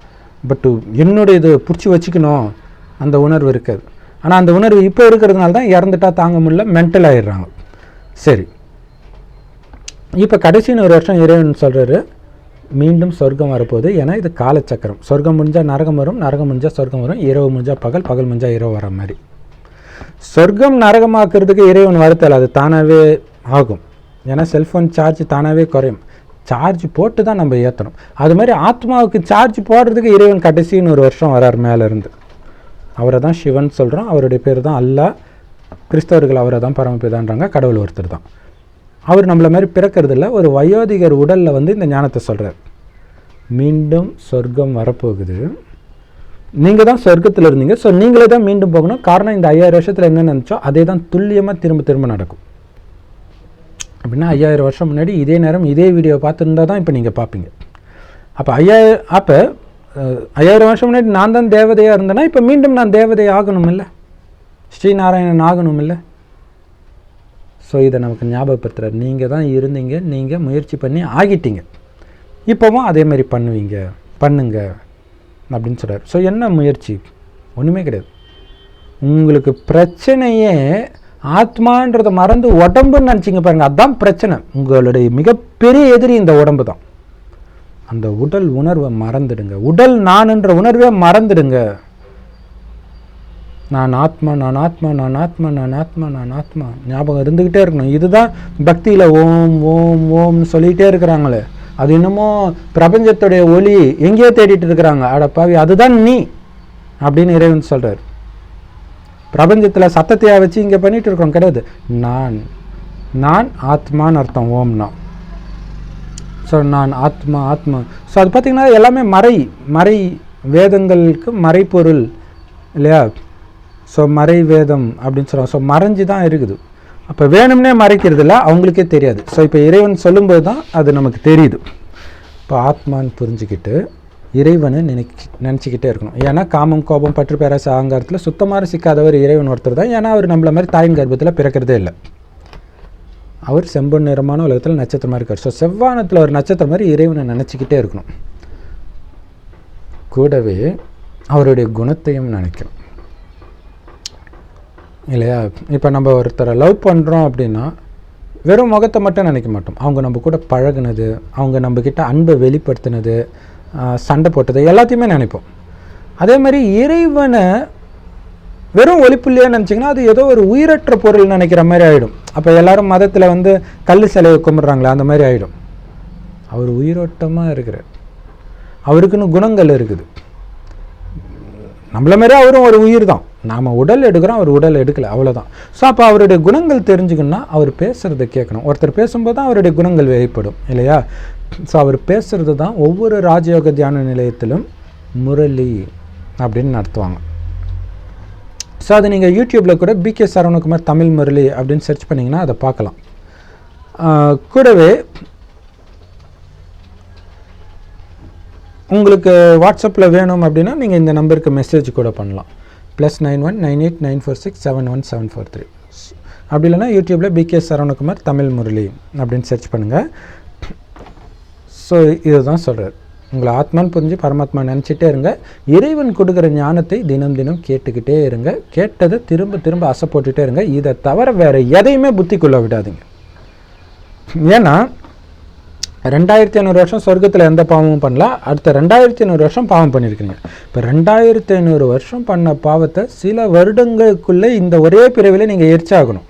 பட்டு என்னுடைய இது பிடிச்சி வச்சுக்கணும் அந்த உணர்வு இருக்காது. ஆனால் அந்த உணர்வு இப்போ இருக்கிறதுனால தான் இறந்துட்டா தாங்க முடியல, மென்டல் ஆகிடுறாங்க. சரி, இப்போ கடைசின்னு ஒரு வருஷம் இறைவன் சொல்கிறாரு, மீண்டும் சொர்க்கம் வரப்போகுது. ஏன்னா இது காலச்சக்கரம். சொர்க்கம் முடிஞ்சால் நரகம் வரும், நரகம் முடிஞ்சால் சொர்க்கம் வரும், இரவு முடிஞ்சால் பகல், பகல் முடிஞ்சால் இரவு வர மாதிரி. சொர்க்கம் நரகமாக்குறதுக்கு இறைவன் வருத்தலை, அது தானாகவே ஆகும். ஏன்னா செல்ஃபோன் சார்ஜ் தானாகவே குறையும். சார்ஜ் போட்டு தான் நம்ம ஏற்றணும். அது மாதிரி ஆத்மாவுக்கு சார்ஜ் போடுறதுக்கு இறைவன் கடைசின்னு ஒரு வருஷம் வரார் மேலேருந்து. அவரை தான் சிவன் சொல்கிறோம், அவருடைய பேர் தான் அல்லாஹ். கிறிஸ்தவர்கள் அவரை தான் பரமபிதான்றாங்க, கடவுள் ஒருத்தர் தான். அவர் நம்மளை மாதிரி பிறக்கிறதில்ல, ஒரு வயோதிகர் உடலில் இந்த ஞானத்தை சொல்கிறார். மீண்டும் சொர்க்கம் வரப்போகுது, நீங்கள் தான் சொர்க்கத்தில் இருந்தீங்க, ஸோ நீங்களே தான் மீண்டும் போகணும். காரணம் இந்த 5000 வருஷத்தில் என்ன நினச்சோ அதே தான் துல்லியமாக திரும்ப திரும்ப நடக்கும். அப்படின்னா 5000 வருஷம் முன்னாடி இதே நேரம் இதே வீடியோ பார்த்துருந்தா தான் இப்போ நீங்கள் பார்ப்பீங்க. அப்போ 5000 வருஷம் முன்னாடி நான் தான் தேவதையாக இருந்தேன்னா இப்போ மீண்டும் நான் தேவதை ஆகணும் இல்லை, ஸ்ரீநாராயணன் ஆகணும் இல்லை. ஸோ இதை நமக்கு ஞாபகப்படுத்துகிறார். நீங்கள் தான் இருந்தீங்க, நீங்கள் முயற்சி பண்ணி ஆகிட்டீங்க, இப்போவும் அதே மாதிரி பண்ணுங்க அப்படின்னு சொல்கிறார். ஸோ என்ன முயற்சி? ஒன்றுமே கிடையாது. உங்களுக்கு பிரச்சனையே ஆத்மான்றதை மறந்து உடம்புன்னு நினச்சிங்க பாருங்கள், அதுதான் பிரச்சனை. உங்களுடைய மிகப்பெரிய எதிரி இந்த உடம்பு தான். அந்த உடல் உணர்வை மறந்துடுங்க, உடல் நான்ன்ற உணர்வே மறந்துடுங்க. நான் ஆத்மா, நான் ஆத்மா, நான் ஆத்மா, நான் ஆத்மா, நான் ஆத்மா ஞாபகம் இருந்துக்கிட்டே இருக்கணும். இதுதான் பக்தியில் ஓம் ஓம் ஓம்னு சொல்லிகிட்டே இருக்கிறாங்களே, அது என்னமோ பிரபஞ்சத்துடைய ஒளி எங்கேயோ தேடிட்டு இருக்கிறாங்க. அடப்பாவி, அதுதான் நீ அப்படின்னு இறைவன் சொல்கிறார். பிரபஞ்சத்தில் சத்தத்தையா வச்சு இங்கே பண்ணிகிட்டு இருக்கோம் கிடையாது. நான் ஆத்மான்னு அர்த்தம் ஓம்னா. ஸோ நான் ஆத்மா. ஸோ அது பார்த்திங்கன்னா எல்லாமே மறை வேதங்களுக்கு மறைப்பொருள் இல்லையா. ஸோ மறை வேதம் அப்படின்னு சொல்கிறாங்க. ஸோ மறைஞ்சு தான் இருக்குது. அப்போ வேணும்னே மறைக்கிறது இல்லை, அவங்களுக்கே தெரியாது. ஸோ இப்போ இறைவன் சொல்லும்போது தான் அது நமக்கு தெரியுது. இப்போ ஆத்மான்னு புரிஞ்சுக்கிட்டு இறைவனை நினச்சிக்கிட்டே இருக்கணும். ஏன்னா காமம், கோபம், பற்று, பேராசை, அகங்காரத்தில் சுத்தமாக சிக்காதவர் இறைவன் ஒருத்தர் தான். ஏன்னா அவர் நம்மள மாதிரி தாயின் கர்ப்பத்தில் பிறக்கிறதே இல்லை. அவர் செம்பொன் நிறமான உலகத்தில் நட்சத்திரமாக இருக்கார். ஸோ செவ்வானத்தில் ஒரு நட்சத்திரம் மாதிரி இறைவனை நினச்சிக்கிட்டே இருக்கணும். கூடவே அவருடைய குணத்தையும் நினைக்கணும் இல்லையா. இப்போ நம்ம ஒருத்தரை லவ் பண்ணுறோம் அப்படின்னா வெறும் முகத்தை மட்டும் நினைக்க மாட்டோம். அவங்க நம்ம கூட பழகுனது, அவங்க நம்மக்கிட்ட அன்பை வெளிப்படுத்தினது, சண்டை போட்டது எல்லாத்தையுமே நினைப்போம். அதே மாதிரி இறைவனை வெறும் ஒளிப்புள்ளியாக நினச்சிங்கன்னா அது ஏதோ ஒரு உயிரற்ற பொருள் நினைக்கிற மாதிரி ஆகிடும். அப்போ எல்லாரும் மதத்தில் கல் சிலையை கும்பிட்றாங்களே அந்த மாதிரி ஆகிடும். அவர் உயிரோட்டமாக இருக்கிறார், அவருக்குன்னு குணங்கள் இருக்குது. நம்மள மாதிரி அவரும் ஒரு உயிர் தான். நாம் உடல் எடுக்கிறோம், அவர் உடல் எடுக்கலை, அவ்வளோதான். ஸோ அப்போ அவருடைய குணங்கள் தெரிஞ்சுக்கணுன்னா அவர் பேசுகிறத கேட்கணும். ஒருத்தர் பேசும்போது தான் அவருடைய குணங்கள் வெளிப்படும் இல்லையா. ஸோ அவர் பேசுகிறது தான் ஒவ்வொரு ராஜயோக தியான நிலையத்திலும் முரளி அப்படின்னு நடத்துவாங்க. ஸோ அது நீங்கள் யூடியூப்பில் கூட பிகே சரவணகுமார் தமிழ் முரளி அப்படின்னு சர்ச் பண்ணிங்கன்னா அதை பார்க்கலாம். கூடவே உங்களுக்கு வாட்ஸ்அப்பில் வேணும் அப்படின்னா நீங்கள் இந்த நம்பருக்கு மெசேஜ் கூட பண்ணலாம். +91 98 946 71743. அப்படி இல்லைனா யூடியூப்பில் பிகே சரவணகுமார் தமிழ் முரளி அப்படின்னு சர்ச் பண்ணுங்கள். ஸோ இதுதான் சொல்கிறார். உங்களை ஆத்மான்னு புரிஞ்சு பரமாத்மா நினச்சிட்டே இருங்க. இறைவன் கொடுக்குற ஞானத்தை தினம் தினம் கேட்டுக்கிட்டே இருங்க. கேட்டதை திரும்ப திரும்ப ஆசை போட்டுகிட்டே இருங்க. இதை தவிர வேறு எதையுமே புத்திக்குள்ளே விடாதீங்க. ஏன்னா 2500 வருஷம் சொர்க்கத்தில் எந்த பாவமும் பண்ணலாம், அடுத்த 2500 வருஷம் பாவம் பண்ணியிருக்கீங்க. இப்போ 2500 வருஷம் பண்ண பாவத்தை சில வருடங்களுக்குள்ளே இந்த ஒரே பிறவிலே நீங்கள் எரிச்சாகணும்.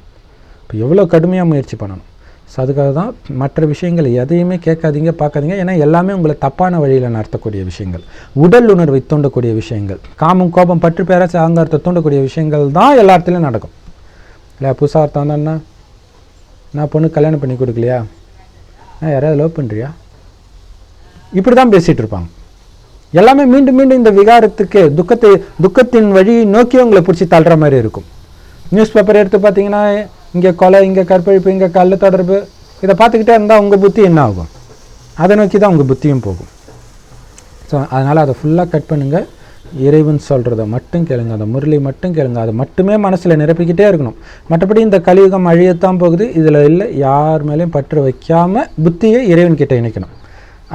இப்போ எவ்வளோ கடுமையாக முயற்சி பண்ணணும். ஸோ அதுக்காக தான் மற்ற விஷயங்கள் எதையுமே கேட்காதீங்க, பார்க்காதீங்க. ஏன்னா எல்லாமே உங்களை தப்பான வழியில் நடத்தக்கூடிய விஷயங்கள், உடல் உணர்வை தூண்டக்கூடிய விஷயங்கள், காமம், கோபம், பற்று, பேராசை, அகங்காரத்தை தூண்டக்கூடிய விஷயங்கள் தான் எல்லா இடத்துலையும் நடக்கும் இல்லையா. புதுசாக அர்த்தம் தானே, நான் பொண்ணு கல்யாணம் பண்ணி கொடுக்கலையா, யாராவது லவ் பண்ணுறியா, இப்படி தான் பேசிகிட்டு இருப்பாங்க. எல்லாமே மீண்டும் மீண்டும் இந்த விகாரத்துக்கு துக்கத்தின் வழியை நோக்கி உங்களை பிடிச்சி தள்ளுற மாதிரி இருக்கும். நியூஸ் பேப்பர் எடுத்து பார்த்தீங்கன்னா இங்கே கொலை, இங்கே கற்பழிப்பு, இங்கே கள்ள தொடர்பு, இதை பார்த்துக்கிட்டே இருந்தால் உங்கள் புத்தி என்ன ஆகும்? அதை நோக்கி தான் உங்கள் புத்தியும் போகும். ஸோ அதனால் அதை ஃபுல்லாக கட் பண்ணுங்கள். இறைவன் சொல்கிறத மட்டும் கேளுங்க, அந்த முரளி மட்டும் கேளுங்க. அதை மட்டுமே மனசில் நிரப்பிக்கிட்டே இருக்கணும். மற்றபடி இந்த கலியுகம் அழியத்தான் போகுது, இதில் இல்லை. யார் மேலேயும் பற்று வைக்காமல் புத்தியை இறைவன்கிட்ட இணைக்கணும்.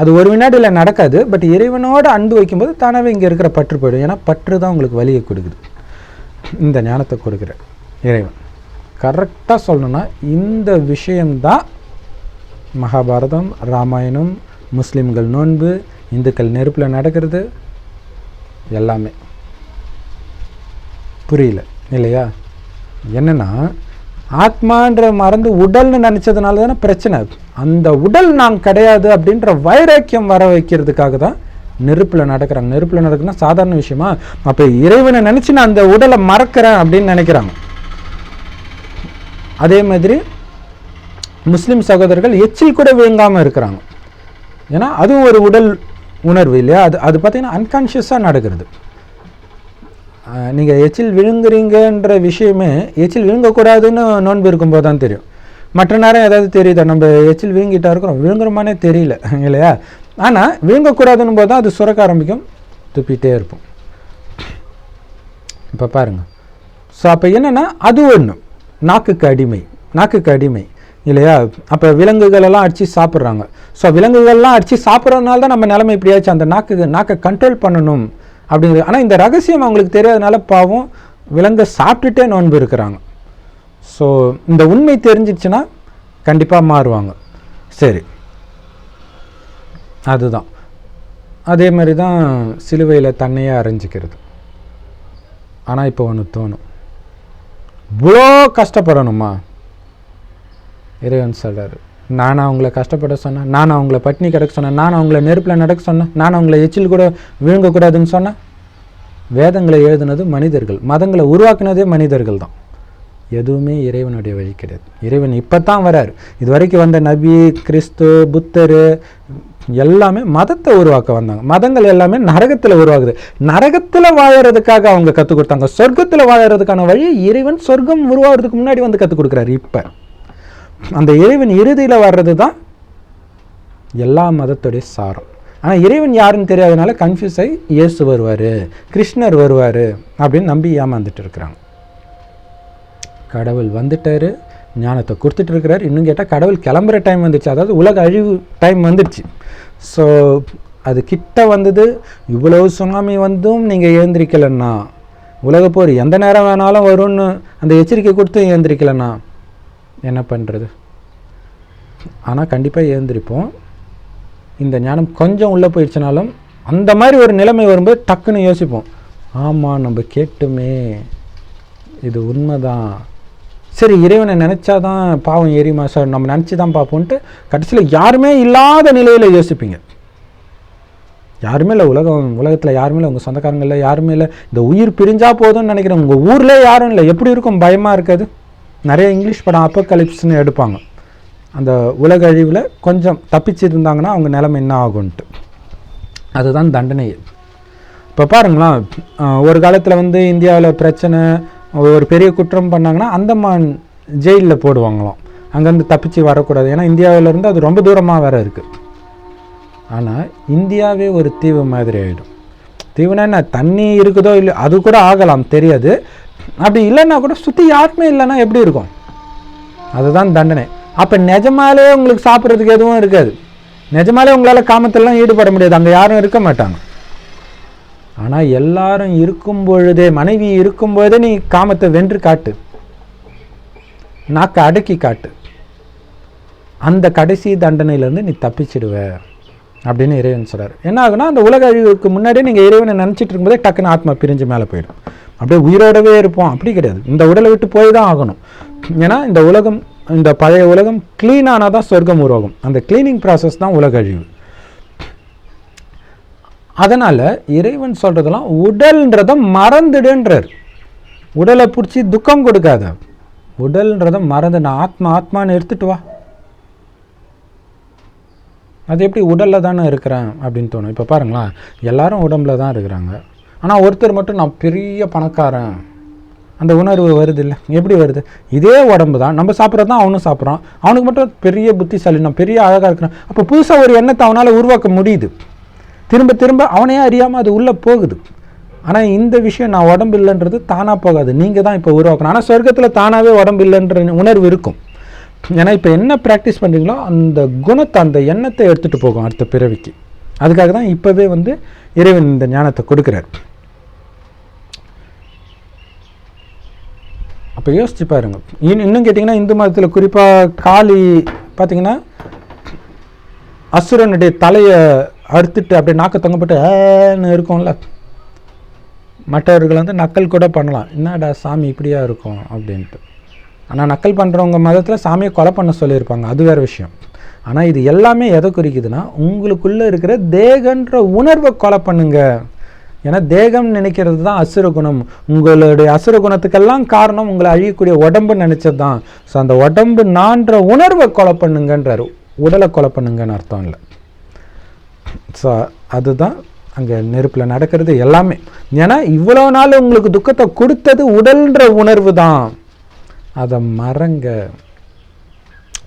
அது ஒரு வினாடியில் நடக்காது. பட் இறைவனோட அன்பு வைக்கும்போது தானாகவே இங்கே இருக்கிற பற்று போயிடும். ஏன்னா பற்று தான் உங்களுக்கு வலியை கொடுக்குது. இந்த ஞானத்தை கொடுக்குற இறைவன் கரெக்டாக சொல்லணும்னா இந்த விஷயம்தான் மகாபாரதம், ராமாயணம், முஸ்லீம்கள் நோன்பு, இந்துக்கள் நெருப்பில் நடக்கிறது எல்லாமே புரியல இல்லையா. என்னென்னா ஆத்மான்ற மறந்து உடல்னு நினச்சதுனால தானே பிரச்சனை. அந்த உடல் நான் கிடையாது அப்படின்ற வைராக்கியம் வர வைக்கிறதுக்காக தான் நெருப்பில் நடக்கிறாங்க. நெருப்பில் நடக்குன்னா சாதாரண விஷயமா? அப்போ இறைவனை நினச்சி நான் அந்த உடலை மறக்கிறேன் அப்படின்னு நினைக்கிறாங்க. அதே மாதிரி முஸ்லீம் சகோதரர்கள் எச்சில் கூட விழுங்காமல் இருக்கிறாங்க. ஏன்னா அதுவும் ஒரு உடல் உணர்வு இல்லையா. அது பார்த்திங்கன்னா அன்கான்ஷியஸாக நடக்கிறது. நீங்கள் எச்சில் விழுங்குறீங்கன்ற விஷயமே எச்சில் விழுங்கக்கூடாதுன்னு நோன்பு இருக்கும்போது தான் தெரியும். மற்ற நேரம் ஏதாவது தெரியுதா? நம்ம எச்சில் விழுங்கிட்டா இருக்கிறோம், விழுங்குறோமானே தெரியல இல்லையா. ஆனால் விழுங்கக்கூடாதுன்னு போது தான் அது சுரக்க ஆரம்பிக்கும். துப்பிகிட்டே இருப்போம். இப்போ பாருங்கள். ஸோ அப்போ என்னென்னா அது ஒன்று நாக்குக்கு அடிமை இல்லையா? அப்போ விலங்குகளெல்லாம் அடித்து சாப்பிட்றாங்க. ஸோ விலங்குகள்லாம் அடித்து சாப்பிட்றதுனால தான் நம்ம நிலைமை இப்படியாச்சு. அந்த நாக்கை கண்ட்ரோல் பண்ணணும் அப்படிங்கிறது. ஆனால் இந்த ரகசியம் அவங்களுக்கு தெரியாதனால பாவம் விலங்கை சாப்பிட்டுட்டே நோன்பு இருக்கிறாங்க. ஸோ இந்த உண்மை தெரிஞ்சிச்சுன்னா கண்டிப்பாக மாறுவாங்க. சரி, அதுதான். அதே மாதிரி தான் சிலுவையில் தன்னையே அரைஞ்சிக்கிறது. ஆனால் இப்போ ஒன்று தோணும், இவ்வளோ கஷ்டப்படணுமா? இறைவன் சொல்கிறார், நான் அவங்கள கஷ்டப்பட சொன்னேன், நான் அவங்கள பட்டினி கிடக்க சொன்னேன், நான் அவங்கள நெருப்பில் நடக்க சொன்னேன், நான் அவங்கள எச்சில் கூட விழுங்கக்கூடாதுன்னு சொன்னேன். வேதங்களை எழுதுனது மனிதர்கள், மதங்களை உருவாக்குனதே மனிதர்கள் தான். எதுவுமே இறைவனுடைய வழி கிடையாது. இறைவன் இப்போ தான் வரார். இது வரைக்கும் வந்த நபி, கிறிஸ்து, புத்தர் எல்லாமே மதத்தை உருவாக்க வந்தாங்க. மதங்கள் எல்லாமே நரகத்தில் உருவாகுது. நரகத்தில் வாழறதுக்காக அவங்க கற்றுக் கொடுத்தாங்க. சொர்க்கத்தில் வாழறதுக்கான வழி இறைவன் சொர்க்கம் உருவாகிறதுக்கு முன்னாடி வந்து கற்றுக் கொடுக்குறாரு. இப்போ அந்த இறைவன் இறுதியில் வர்றது தான் எல்லா மதத்துடைய சாரம். ஆனால் இறைவன் யாருன்னு தெரியாதனால கன்ஃபியூஸ் ஆகி இயேசு வருவார், கிருஷ்ணர் வருவார் அப்படின்னு நம்பி ஏமாந்துட்டு இருக்கிறாங்க. கடவுள் வந்துட்டார், ஞானத்தை கொடுத்துட்டு இருக்கிறார். இன்னும் கேட்டால் கடவுள் கிளம்புற டைம் வந்துடுச்சு, அதாவது உலக அழிவு டைம் வந்துடுச்சு. ஸோ அது கிட்ட வந்தது. இவ்வளவு சுனாமி வந்தும் நீங்கள் எழுந்திரிக்கலைன்னா, உலகப்போர் எந்த நேரம் வேணாலும் வரும்னு அந்த எச்சரிக்கை கொடுத்து எழுந்திரிக்கலைன்னா என்ன பண்ணுறது? ஆனால் கண்டிப்பாக எழுந்திரிப்போம். இந்த ஞானம் கொஞ்சம் உள்ளே போயிடுச்சுனாலும் அந்த மாதிரி ஒரு நிலைமை வரும்போது டக்குன்னு யோசிப்போம், ஆமாம் நம்ம கேட்டுமே, இது உண்மைதான். சரி, இறைவனை நினச்சாதான் பாவம் ஏறிமா சார், நம்ம நினச்சி தான் பார்ப்போன்ட்டு கடைசியில் யாருமே இல்லாத நிலையில் யோசிப்பீங்க. யாருமே இல்லை, உலகத்தில் யாருமே இல்லை, உங்கள் சொந்தக்காரங்க இல்லை, யாருமே இல்லை. இந்த உயிர் பிரிஞ்சா போதும்னு நினைக்கிறேன். உங்கள் ஊரில் யாரும் இல்லை. எப்படி இருக்கும்? பயமாக இருக்காது? நிறைய இங்கிலீஷ் படம் அப்போகலிப்ஸ்னு எடுப்பாங்க. அந்த உலக அழிவில் கொஞ்சம் தப்பிச்சிருந்தாங்கன்னா அவங்க நிலைமை என்ன ஆகும்ன்ட்டு. அதுதான் தண்டனை. இப்போ பாருங்களா, ஒரு காலத்தில் வந்து இந்தியாவில் பிரச்சனை, ஒரு பெரிய குற்றம் பண்ணாங்கன்னா அந்தமான் ஜெயிலில் போடுவாங்களாம். அங்கேருந்து தப்பிச்சு வரக்கூடாது, ஏன்னா இந்தியாவிலேருந்து அது ரொம்ப தூரமாக வேறு இருக்குது. ஆனால் இந்தியாவே ஒரு தீவு மாதிரி ஆகிடும். தீவுனா என்ன, தண்ணி இருக்குதோ இல்லை அது கூட ஆகலாம், தெரியாது. அப்படி இல்லைன்னா கூட சுற்றி யாருமே இல்லைன்னா எப்படி இருக்கும்? அதுதான் தண்டனை. அப்போ நிஜமாலே உங்களுக்கு சாப்பிட்றதுக்கு எதுவும் இருக்காது. நிஜமாலே உங்களால் காமத்திலாம் ஈடுபட முடியாது, அங்கே யாரும் இருக்க மாட்டாங்க. ஆனால் எல்லாரும் இருக்கும் பொழுதே, மனைவி இருக்கும் பொழுதே நீ காமத்தை வென்று காட்டு, நாக்கை அடக்கி காட்டு, அந்த கடைசி தண்டனையிலேருந்து நீ தப்பிச்சிடுவ அப்படின்னு இறைவன் சொல்கிறார். என்ன ஆகுனா, அந்த உலக அழிவுக்கு முன்னாடியே நீங்கள் இறைவனை நினச்சிட்டு இருக்கும்போதே டக்குன்னு ஆத்மா பிரிஞ்சு மேலே போயிடும். அப்படியே உயிரோடவே இருப்போம் அப்படி கிடையாது. இந்த உடலை விட்டு போய் தான் ஆகணும். ஏன்னா இந்த உலகம், இந்த பழைய உலகம் க்ளீனானால் தான் சொர்க்கம் உருவாகும். அந்த க்ளீனிங் ப்ராசஸ் தான் உலக அழிவு. அதனால் இறைவன் சொல்கிறதெல்லாம் உடல்ன்றதை மறந்துடுன்றார். உடலை பிடிச்சி துக்கம் கொடுக்காத, உடல்ன்றதை மறந்து நான் ஆத்மான்னு எடுத்துட்டு வா. அது எப்படி உடலில் தானே இருக்கிறேன் அப்படின்னு தோணும். இப்போ பாருங்களேன், எல்லாரும் உடம்புல தான் இருக்கிறாங்க. ஆனால் ஒருத்தர் மட்டும் நான் பெரிய பணக்காரன், அந்த உணர்வு வருது இல்லை? எப்படி வருது? இதே உடம்பு தான், நம்ம சாப்பிட்றது தான் அவனும் சாப்பிட்றான். அவனுக்கு மட்டும் பெரிய புத்திசாலி, நான் பெரிய அழகாக இருக்கிறேன். அப்போ புதுசாக ஒரு எண்ணத்தை அவனால் உருவாக்க முடியுது. திரும்ப திரும்ப அவனையே அறியாமல் அது உள்ளே போகுது. ஆனால் இந்த விஷயம் நான் உடம்பு இல்லைன்றது தானாக போகாது, நீங்கள் தான் இப்போ உருவாக்கணும். ஆனால் சொர்க்கத்தில் தானாகவே உடம்பு இல்லைன்ற உணர்வு இருக்கும். ஏன்னா இப்போ என்ன ப்ராக்டிஸ் பண்ணுறீங்களோ அந்த குணத்தை, அந்த எண்ணத்தை எடுத்துகிட்டு போகும் அடுத்த பிறவிக்கு. அதுக்காக தான் இப்போவே வந்து இறைவன் இந்த ஞானத்தை கொடுக்குறார். அப்போ யோசிச்சு பாருங்க. இன்னும் கேட்டிங்கன்னா, இந்து மதத்தில் குறிப்பாக காளி பார்த்திங்கன்னா அசுரனுடைய தலையை அறுத்துட்டு அப்படியே நாக்க தொங்கப்பட்டு ஏன்னு இருக்கும்ல. மற்றவர்கள் வந்து நக்கல் கூட பண்ணலாம், என்னடா சாமி இப்படியா இருக்கும் அப்படின்ட்டு. ஆனால் நக்கல் பண்ணுறவங்க மதத்தில் சாமியை கொலை பண்ண சொல்லியிருப்பாங்க, அது வேறு விஷயம். ஆனால் இது எல்லாமே எதை குறிக்குதுன்னா, உங்களுக்குள்ளே இருக்கிற தேகன்ற உணர்வை கொலை பண்ணுங்க. ஏன்னா தேகம் நினைக்கிறது தான் அசுர குணம். உங்களுடைய அசுர குணத்துக்கெல்லாம் காரணம் உங்களை அழியக்கூடிய உடம்புன்னு நினச்சது தான். ஸோ அந்த உடம்பு நான்ற உணர்வை கொலை பண்ணுங்கன்றார், உடலை கொலை பண்ணுங்கன்னு அர்த்தம் இல்லை. ஸோ அதுதான் அங்கே நெருப்பில் நடக்கிறது எல்லாமே. ஏன்னா இவ்வளோ நாள் உங்களுக்கு துக்கத்தை கொடுத்தது உடல்ன்ற உணர்வு தான், அதை மறங்க.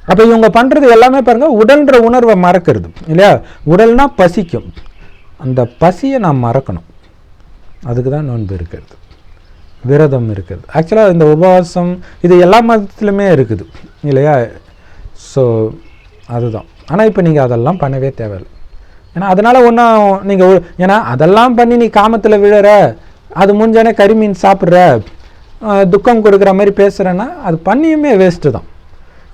அப்போ இவங்க பண்ணுறது எல்லாமே பாருங்கள், உடல்ன்ற உணர்வை மறக்கிறது இல்லையா? உடல்னா பசிக்கும், அந்த பசியை நான் மறக்கணும். அதுக்கு தான் நோன்பு இருக்கிறது, விரதம் இருக்கிறது. ஆக்சுவலாக இந்த உபவாசம் இது எல்லா மதத்துலையுமே இருக்குது இல்லையா? ஸோ அதுதான். ஆனால் இப்போ நீங்கள் அதெல்லாம் பண்ணவே தேவையில்லை. ஏன்னா அதனால் ஒன்றும் நீங்கள் ஏன்னா அதெல்லாம் பண்ணி நீ காமத்தில் விழுற, அது முடிஞ்சானே கறிமீன் சாப்பிட்ற, துக்கம் கொடுக்குற மாதிரி பேசுகிறேன்னா அது பண்ணியுமே வேஸ்ட்டு தான்.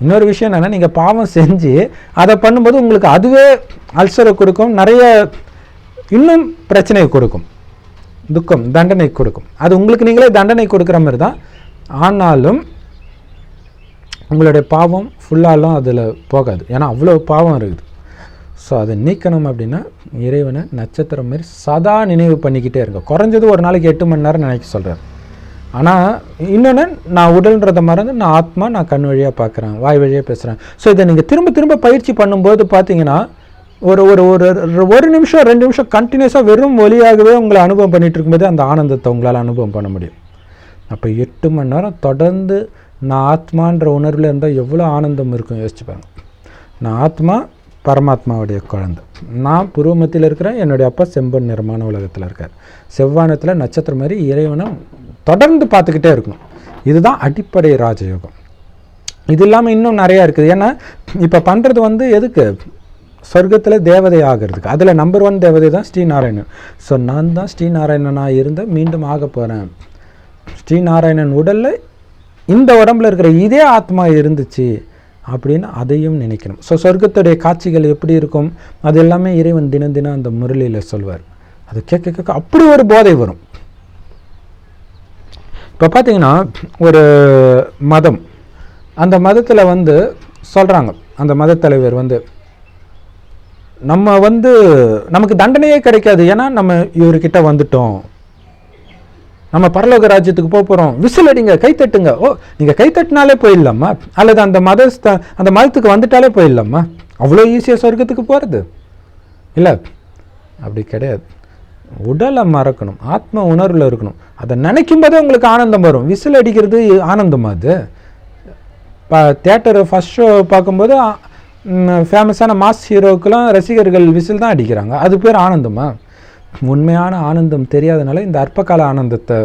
இன்னொரு விஷயம் என்னென்னா, நீங்கள் பாவம் செஞ்சு அதை பண்ணும்போது உங்களுக்கு அதுவே அல்சரை கொடுக்கும், நிறைய இன்னும் பிரச்சனையை கொடுக்கும், துக்கம் தண்டனை கொடுக்கும். அது உங்களுக்கு நீங்களே தண்டனை கொடுக்குற மாதிரி தான். ஆனாலும் உங்களுடைய பாவம் ஃபுல்லாலும் அதில் போகாது, ஏன்னா அவ்வளோ பாவம் இருக்குது. ஸோ அதை நீக்கணும் அப்படின்னா இறைவனை நட்சத்திரம் மாரி சதா நினைவு பண்ணிக்கிட்டே இருங்க. குறைஞ்சது ஒரு நாளைக்கு 8 மணி நேரம் நினைக்க சொல்கிறார். ஆனால் இன்னொன்று, நான் உடல்ன்றதை மறந்து நான் ஆத்மா, நான் கண் வழியாக பார்க்குறேன், வாய் வழியாக பேசுகிறேன். ஸோ இதை நீங்கள் திரும்ப திரும்ப பயிற்சி பண்ணும்போது பார்த்தீங்கன்னா ஒரு ஒரு ஒரு நிமிஷம் 2 நிமிஷம் கண்டினியூஸாக வெறும் ஒலியாகவே உங்களை அனுபவம் பண்ணிகிட்டு இருக்கும்போது அந்த ஆனந்தத்தை உங்களால் அனுபவம் பண்ண முடியும். அப்போ 8 மணி நேரம் தொடர்ந்து நான் ஆத்மான்ற உணர்வில் இருந்தால் எவ்வளோ ஆனந்தம் இருக்கும் யோசிச்சு பாருங்க. நான் ஆத்மா, பரமாத்மாவுடைய குழந்தை. நான் புருவமத்தில் இருக்கிறேன், என்னுடைய அப்பா செம்பன் நிறமான உலகத்தில் இருக்கார். செவ்வானத்தில் நட்சத்திரம் மாதிரி இறைவனை தொடர்ந்து பார்த்துக்கிட்டே இருக்கணும். இதுதான் அடிப்படை ராஜயோகம். இது இல்லாமல் இன்னும் நிறையா இருக்குது. ஏன்னா இப்போ பண்ணுறது எதுக்கு? சொர்க்கத்தில் தேவதை ஆகிறதுக்கு. அதில் நம்பர் 1 தேவதை தான் ஸ்ரீநாராயணன். ஸோ நான் தான் ஸ்ரீநாராயணனாக இருந்து மீண்டும் ஆக போகிறேன். ஸ்ரீநாராயணன் உடலில் இந்த உடம்புல இருக்கிற இதே ஆத்மா இருந்துச்சு அப்படின்னு அதையும் நினைக்கணும். ஸோ சொர்க்கத்துடைய காட்சிகள் எப்படி இருக்கும் அது எல்லாமே இறைவன் தினம் தினம் அந்த முரளியில் சொல்வார். அது கேட்க கேட்க அப்படி ஒரு போதை வரும். இப்போ பார்த்தீங்கன்னா ஒரு மதம், அந்த மதத்தில் சொல்கிறாங்க, அந்த மத தலைவர் நம்ம நமக்கு தண்டனையே கிடைக்காது, ஏன்னா நம்ம இவர்கிட்ட வந்துட்டோம், நம்ம பரலோக ராஜ்யத்துக்கு போக போகிறோம், விசில் அடிங்க, கைத்தட்டுங்க. ஓ, நீங்கள் கைத்தட்டினாலே போயிடலாமா? அல்லது அந்த மதத்துக்கு வந்துட்டாலே போயிடலாமா? அவ்வளோ ஈஸியாக சொர்க்கத்துக்கு போகிறது இல்லை, அப்படி கிடையாது. உடலை மறக்கணும், ஆத்ம உணர்வில் இருக்கணும். அதை நினைக்கும் போதே உங்களுக்கு ஆனந்தம் வரும். விசில் அடிக்கிறது ஆனந்தமா? அது தியேட்டர் ஃபஸ்ட் ஷோ பார்க்கும்போது ஃபேமஸான மாஸ் ஹீரோக்கெலாம் ரசிகர்கள் விசில் தான் அடிக்கிறாங்க, அது பேர் ஆனந்தமா? உண்மையான ஆனந்தம் தெரியாதனால இந்த அற்பகால ஆனந்தத்தை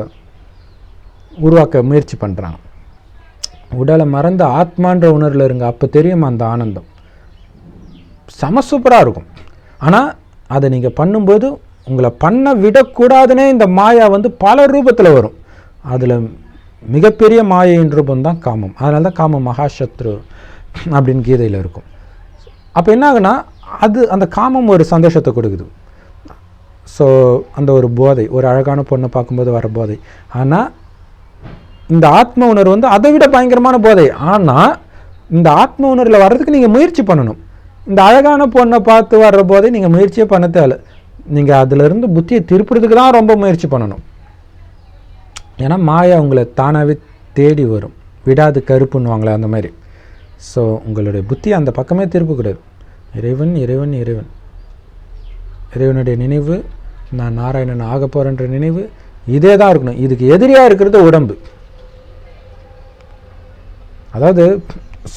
உருவாக்க முயற்சி பண்ணுறாங்க. உடலை மறந்த ஆத்மான்ற உணர்வில் இருங்க, அப்போ தெரியுமா அந்த ஆனந்தம் செம சூப்பராக இருக்கும். ஆனால் அதை நீங்கள் பண்ணும்போது உங்களை பண்ண விடக்கூடாதுன்னே இந்த மாயா பல ரூபத்தில் வரும். அதில் மிகப்பெரிய மாயின் ரூபம் தான் காமம். அதனால தான் காமம் மகாசத்ரு அப்படின்னு கீதையில் இருக்கும். அப்போ என்ன ஆகுனா, அந்த காமம் ஒரு சந்தோஷத்தை கொடுக்குது. ஸோ அந்த ஒரு போதை, ஒரு அழகான பொண்ணை பார்க்கும்போது வர போதை. ஆனால் இந்த ஆத்ம உணர்வு அதை விட பயங்கரமான போதை. ஆனால் இந்த ஆத்ம உணர்வில் வர்றதுக்கு நீங்கள் முயற்சி பண்ணணும். இந்த அழகான பொண்ணை பார்த்து வர்ற போதை நீங்கள் முயற்சியே பண்ண தேவை. நீங்கள் அதிலிருந்து புத்தியை திருப்புறதுக்கு தான் ரொம்ப முயற்சி பண்ணணும். ஏன்னா மாயா உங்களை தானாகவே தேடி வரும், விடாது கருப்புன்னுவாங்களே அந்த மாதிரி. ஸோ உங்களுடைய புத்தியை அந்த பக்கமே திருப்பக்கூடாது. இறைவன் இறைவன் இறைவன், இறைவனுடைய நினைவு, நான் நாராயணன் ஆக போகிறேன்ற நினைவு, இதே தான் இருக்கணும். இதுக்கு எதிரியாக இருக்கிறது உடம்பு. அதாவது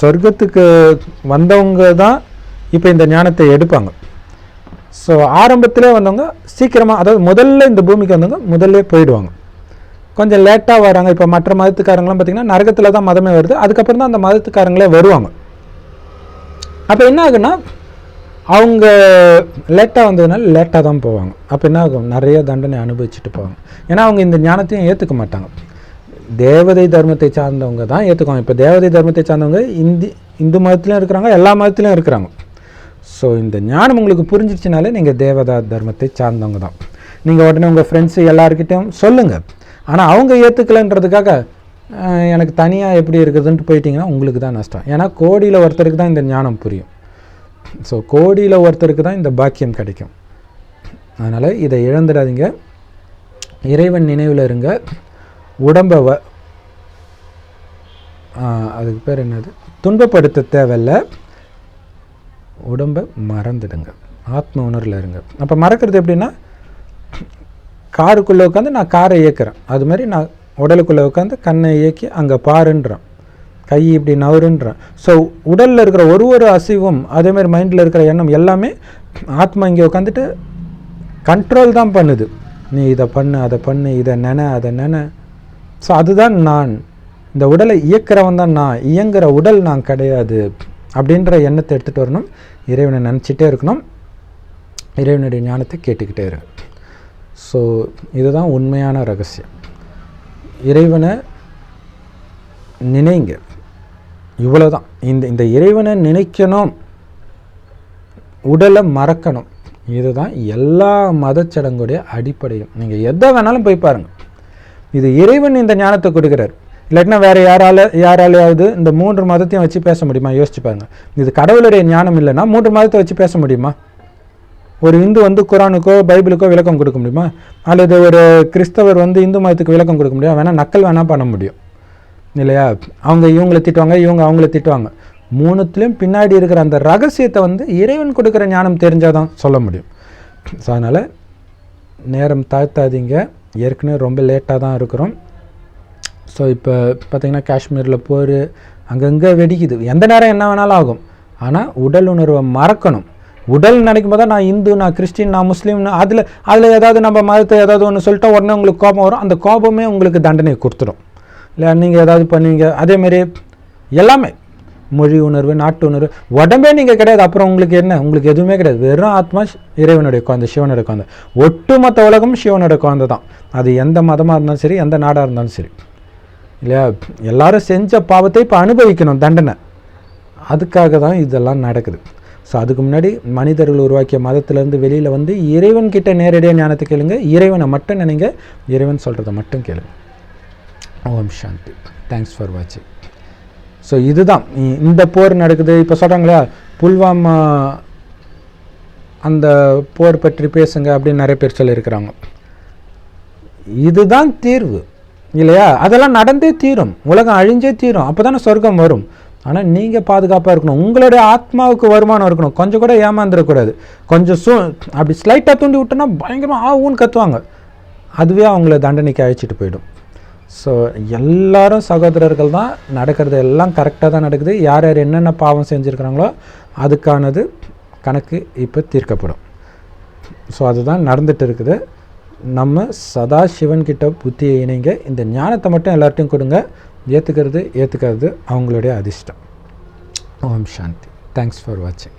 சொர்க்கத்துக்கு வந்தவங்க தான் இப்போ இந்த ஞானத்தை எடுப்பாங்க. ஸோ ஆரம்பத்திலே வந்தவங்க சீக்கிரமாக, அதாவது முதல்ல இந்த பூமிக்கு வந்தவங்க முதல்ல போயிடுவாங்க. கொஞ்சம் லேட்டாக வராங்க. இப்போ மற்ற மதத்துக்காரங்களாம் பார்த்திங்கன்னா நரகத்தில் தான் மதமே வருது, அதுக்கப்புறம் தான் அந்த மதத்துக்காரங்களே வருவாங்க. அப்போ என்ன ஆகுன்னா, அவங்க லேட்டாக வந்ததுனால லேட்டாக தான் போவாங்க. அப்போ என்ன ஆகும், நிறைய தண்டனை அனுபவிச்சுட்டு போவாங்க. ஏன்னா அவங்க இந்த ஞானத்தையும் ஏற்றுக்க மாட்டாங்க. தேவதை தர்மத்தை சார்ந்தவங்க தான் ஏற்றுக்குவாங்க. இப்போ தேவதை தர்மத்தை சார்ந்தவங்க இந்து மதத்துலையும் இருக்கிறாங்க, எல்லா மதத்துலையும் இருக்கிறாங்க. ஸோ இந்த ஞானம் உங்களுக்கு புரிஞ்சிடுச்சுனாலே நீங்கள் தேவதா தர்மத்தை சார்ந்தவங்க தான். நீங்கள் உடனே உங்கள் ஃப்ரெண்ட்ஸு எல்லாருக்கிட்டையும் சொல்லுங்கள். ஆனால் அவங்க ஏற்றுக்கலைன்றதுக்காக எனக்கு தனியாக எப்படி இருக்குதுன்ட்டு போயிட்டீங்கன்னா உங்களுக்கு தான் நஷ்டம். ஏன்னா கோடியில் ஒருத்தருக்கு தான் இந்த ஞானம் புரியும். ஸோ கோடியில் ஒருத்தருக்கு தான் இந்த பாக்கியம் கிடைக்கும். அதனால் இதை இழந்துடாதீங்க. இறைவன் நினைவில் இருங்க. உடம்பை அதுக்கு பேர் என்னது, துன்பப்படுத்த தேவையில்லை. உடம்பை மறந்துடுங்க, ஆத்ம உணர்வில் இருங்க. அப்போ மறக்கிறது எப்படின்னா, காருக்குள்ளே உட்காந்து நான் காரை இயக்குறேன், அது மாதிரி நான் உடலுக்குள்ளே உட்காந்து கண்ணை இயக்கி அங்கே பாருன்றேன், கை இப்படி நவருன்றேன். ஸோ உடலில் இருக்கிற ஒரு அசைவும், அதேமாதிரி மைண்டில் இருக்கிற எண்ணம் எல்லாமே ஆத்மா இங்கே உட்காந்துட்டு கண்ட்ரோல் தான் பண்ணுது. நீ இதை பண்ணு, அதை பண்ணு, இதை அதை நினை. ஸோ அதுதான் நான், இந்த உடலை இயக்கிறவன் தான் நான், இயங்குகிற உடல் நான் கிடையாது அப்படின்ற எண்ணத்தை எடுத்துகிட்டு வரணும். இறைவனை நினச்சிட்டே இருக்கணும், இறைவனுடைய ஞானத்தை கேட்டுக்கிட்டே இருக்கு. ஸோ இதுதான் உண்மையான ரகசியம். இறைவனை நினைங்க, இவ்வளோதான். இந்த இறைவனை நினைக்கணும், உடலை மறக்கணும். இதுதான் எல்லா மதச்சடங்குடைய அடிப்படையும். நீங்கள் எதை வேணாலும் போய் பாருங்கள், இது இறைவன் இந்த ஞானத்தை கொடுக்குறார். இல்லாட்டினா வேறு யாராலையாவது இந்த 3 மதத்தையும் வச்சு பேச முடியுமா? யோசிச்சு பாருங்கள். இது கடவுளுடைய ஞானம் இல்லைன்னா 3 மதத்தை வச்சு பேச முடியுமா? ஒரு இந்து வந்து குரானுக்கோ பைபிளுக்கோ விளக்கம் கொடுக்க முடியுமா? அல்லது ஒரு கிறிஸ்தவர் வந்து இந்து மதத்துக்கு விளக்கம் கொடுக்க முடியும்? வேணால் நக்கல் வேணால் பண்ண முடியும் இல்லையா? அவங்க இவங்களை திட்டுவாங்க, இவங்க அவங்கள திட்டுவாங்க. 3த்துலேயும் பின்னாடி இருக்கிற அந்த ரகசியத்தை வந்து இறைவன் கொடுக்குற ஞானம் தெரிஞ்சால் தான் சொல்ல முடியும். ஸோ அதனால் நேரம் தாழ்த்தாதீங்க, ஏற்கனவே ரொம்ப லேட்டாக தான் இருக்கிறோம். ஸோ இப்போ பார்த்திங்கன்னா காஷ்மீரில் போர் அங்கங்கே வெடிக்குது, எந்த நேரம் என்ன வேணாலும் ஆகும். ஆனால் உடல் உணர்வை மறக்கணும். உடல் நினைக்கும் போது நான் இந்து, நான் கிறிஸ்டின், நான் முஸ்லீம்னு அதில் ஏதாவது நம்ம மதத்தை ஏதாவது ஒன்று சொல்லிட்டா உடனே உங்களுக்கு கோபம் வரும். அந்த கோபமே உங்களுக்கு தண்டனை கொடுத்துடும் இல்லை? நீங்கள் ஏதாவது பண்ணுவீங்க. அதேமாரி எல்லாமே மொழி உணர்வு, நாட்டு உணர்வு, உடம்பே நீங்கள் கிடையாது. அப்புறம் உங்களுக்கு என்ன? உங்களுக்கு எதுவுமே கிடையாது. வெறும் ஆத்மா இறைவனுடைய குழந்தை, சிவனுடைய குழந்தை. ஒட்டுமொத்த உலகம் சிவனுடைய குழந்தை தான். அது எந்த மதமாக இருந்தாலும் சரி, எந்த நாடாக இருந்தாலும் சரி இல்லையா? எல்லாரும் செஞ்ச பாவத்தை இப்போ அனுபவிக்கணும், தண்டனை. அதுக்காக தான் இதெல்லாம் நடக்குது. ஸோ அதுக்கு முன்னாடி மனிதர்கள் உருவாக்கிய மதத்திலேருந்து வெளியில் வந்து இறைவன்கிட்ட நேரடியாக ஞானத்தை கேளுங்க, இறைவனை மட்டும் நினைங்க, இறைவன் சொல்கிறத மட்டும் கேளுங்க. ஓம் சாந்தி. தேங்க்ஸ் ஃபார் வாட்சிங். ஸோ இதுதான் இந்த போர் நடக்குது. இப்போ சொல்கிறாங்களா புல்வாமா அந்த போர் பற்றி பேசுங்க அப்படின்னு நிறைய பேர் சொல்லியிருக்கிறாங்க. இதுதான் தீர்வு இல்லையா? அதெல்லாம் நடந்தே தீரும், உலகம் அழிஞ்சே தீரும், அப்போ தானே சொர்க்கம் வரும். ஆனால் நீங்கள் பாதுகாப்பாக இருக்கணும், உங்களுடைய ஆத்மாவுக்கு வருமானம் இருக்கணும். கொஞ்சம் கூட ஏமாந்துடக்கூடாது. கொஞ்சம் அப்படி ஸ்லைட்டாக தூண்டி விட்டோன்னா பயங்கரமாக ஊன்னு கத்துவாங்க, அதுவே அவங்கள தண்டனைக்கு அழைச்சிட்டு போயிடும். ஸோ எல்லாரும் சகோதரர்கள் தான், நடக்கிறது எல்லாம் கரெக்டாக தான் நடக்குது. யார் யார் என்னென்ன பாவம் செஞ்சுருக்கிறாங்களோ அதுக்கானது கணக்கு இப்போ தீர்க்கப்படும். ஸோ அதுதான் நடந்துகிட்டு இருக்குது. நம்ம சதா சிவன்கிட்ட புத்தியை இணைங்க, இந்த ஞானத்தை மட்டும் எல்லார்ட்டையும் கொடுங்க. ஏற்றுக்கிறது ஏற்றுக்கிறது அவங்களுடைய அதிர்ஷ்டம். ஓம் சாந்தி. தேங்க்ஸ் ஃபார் வாட்சிங்.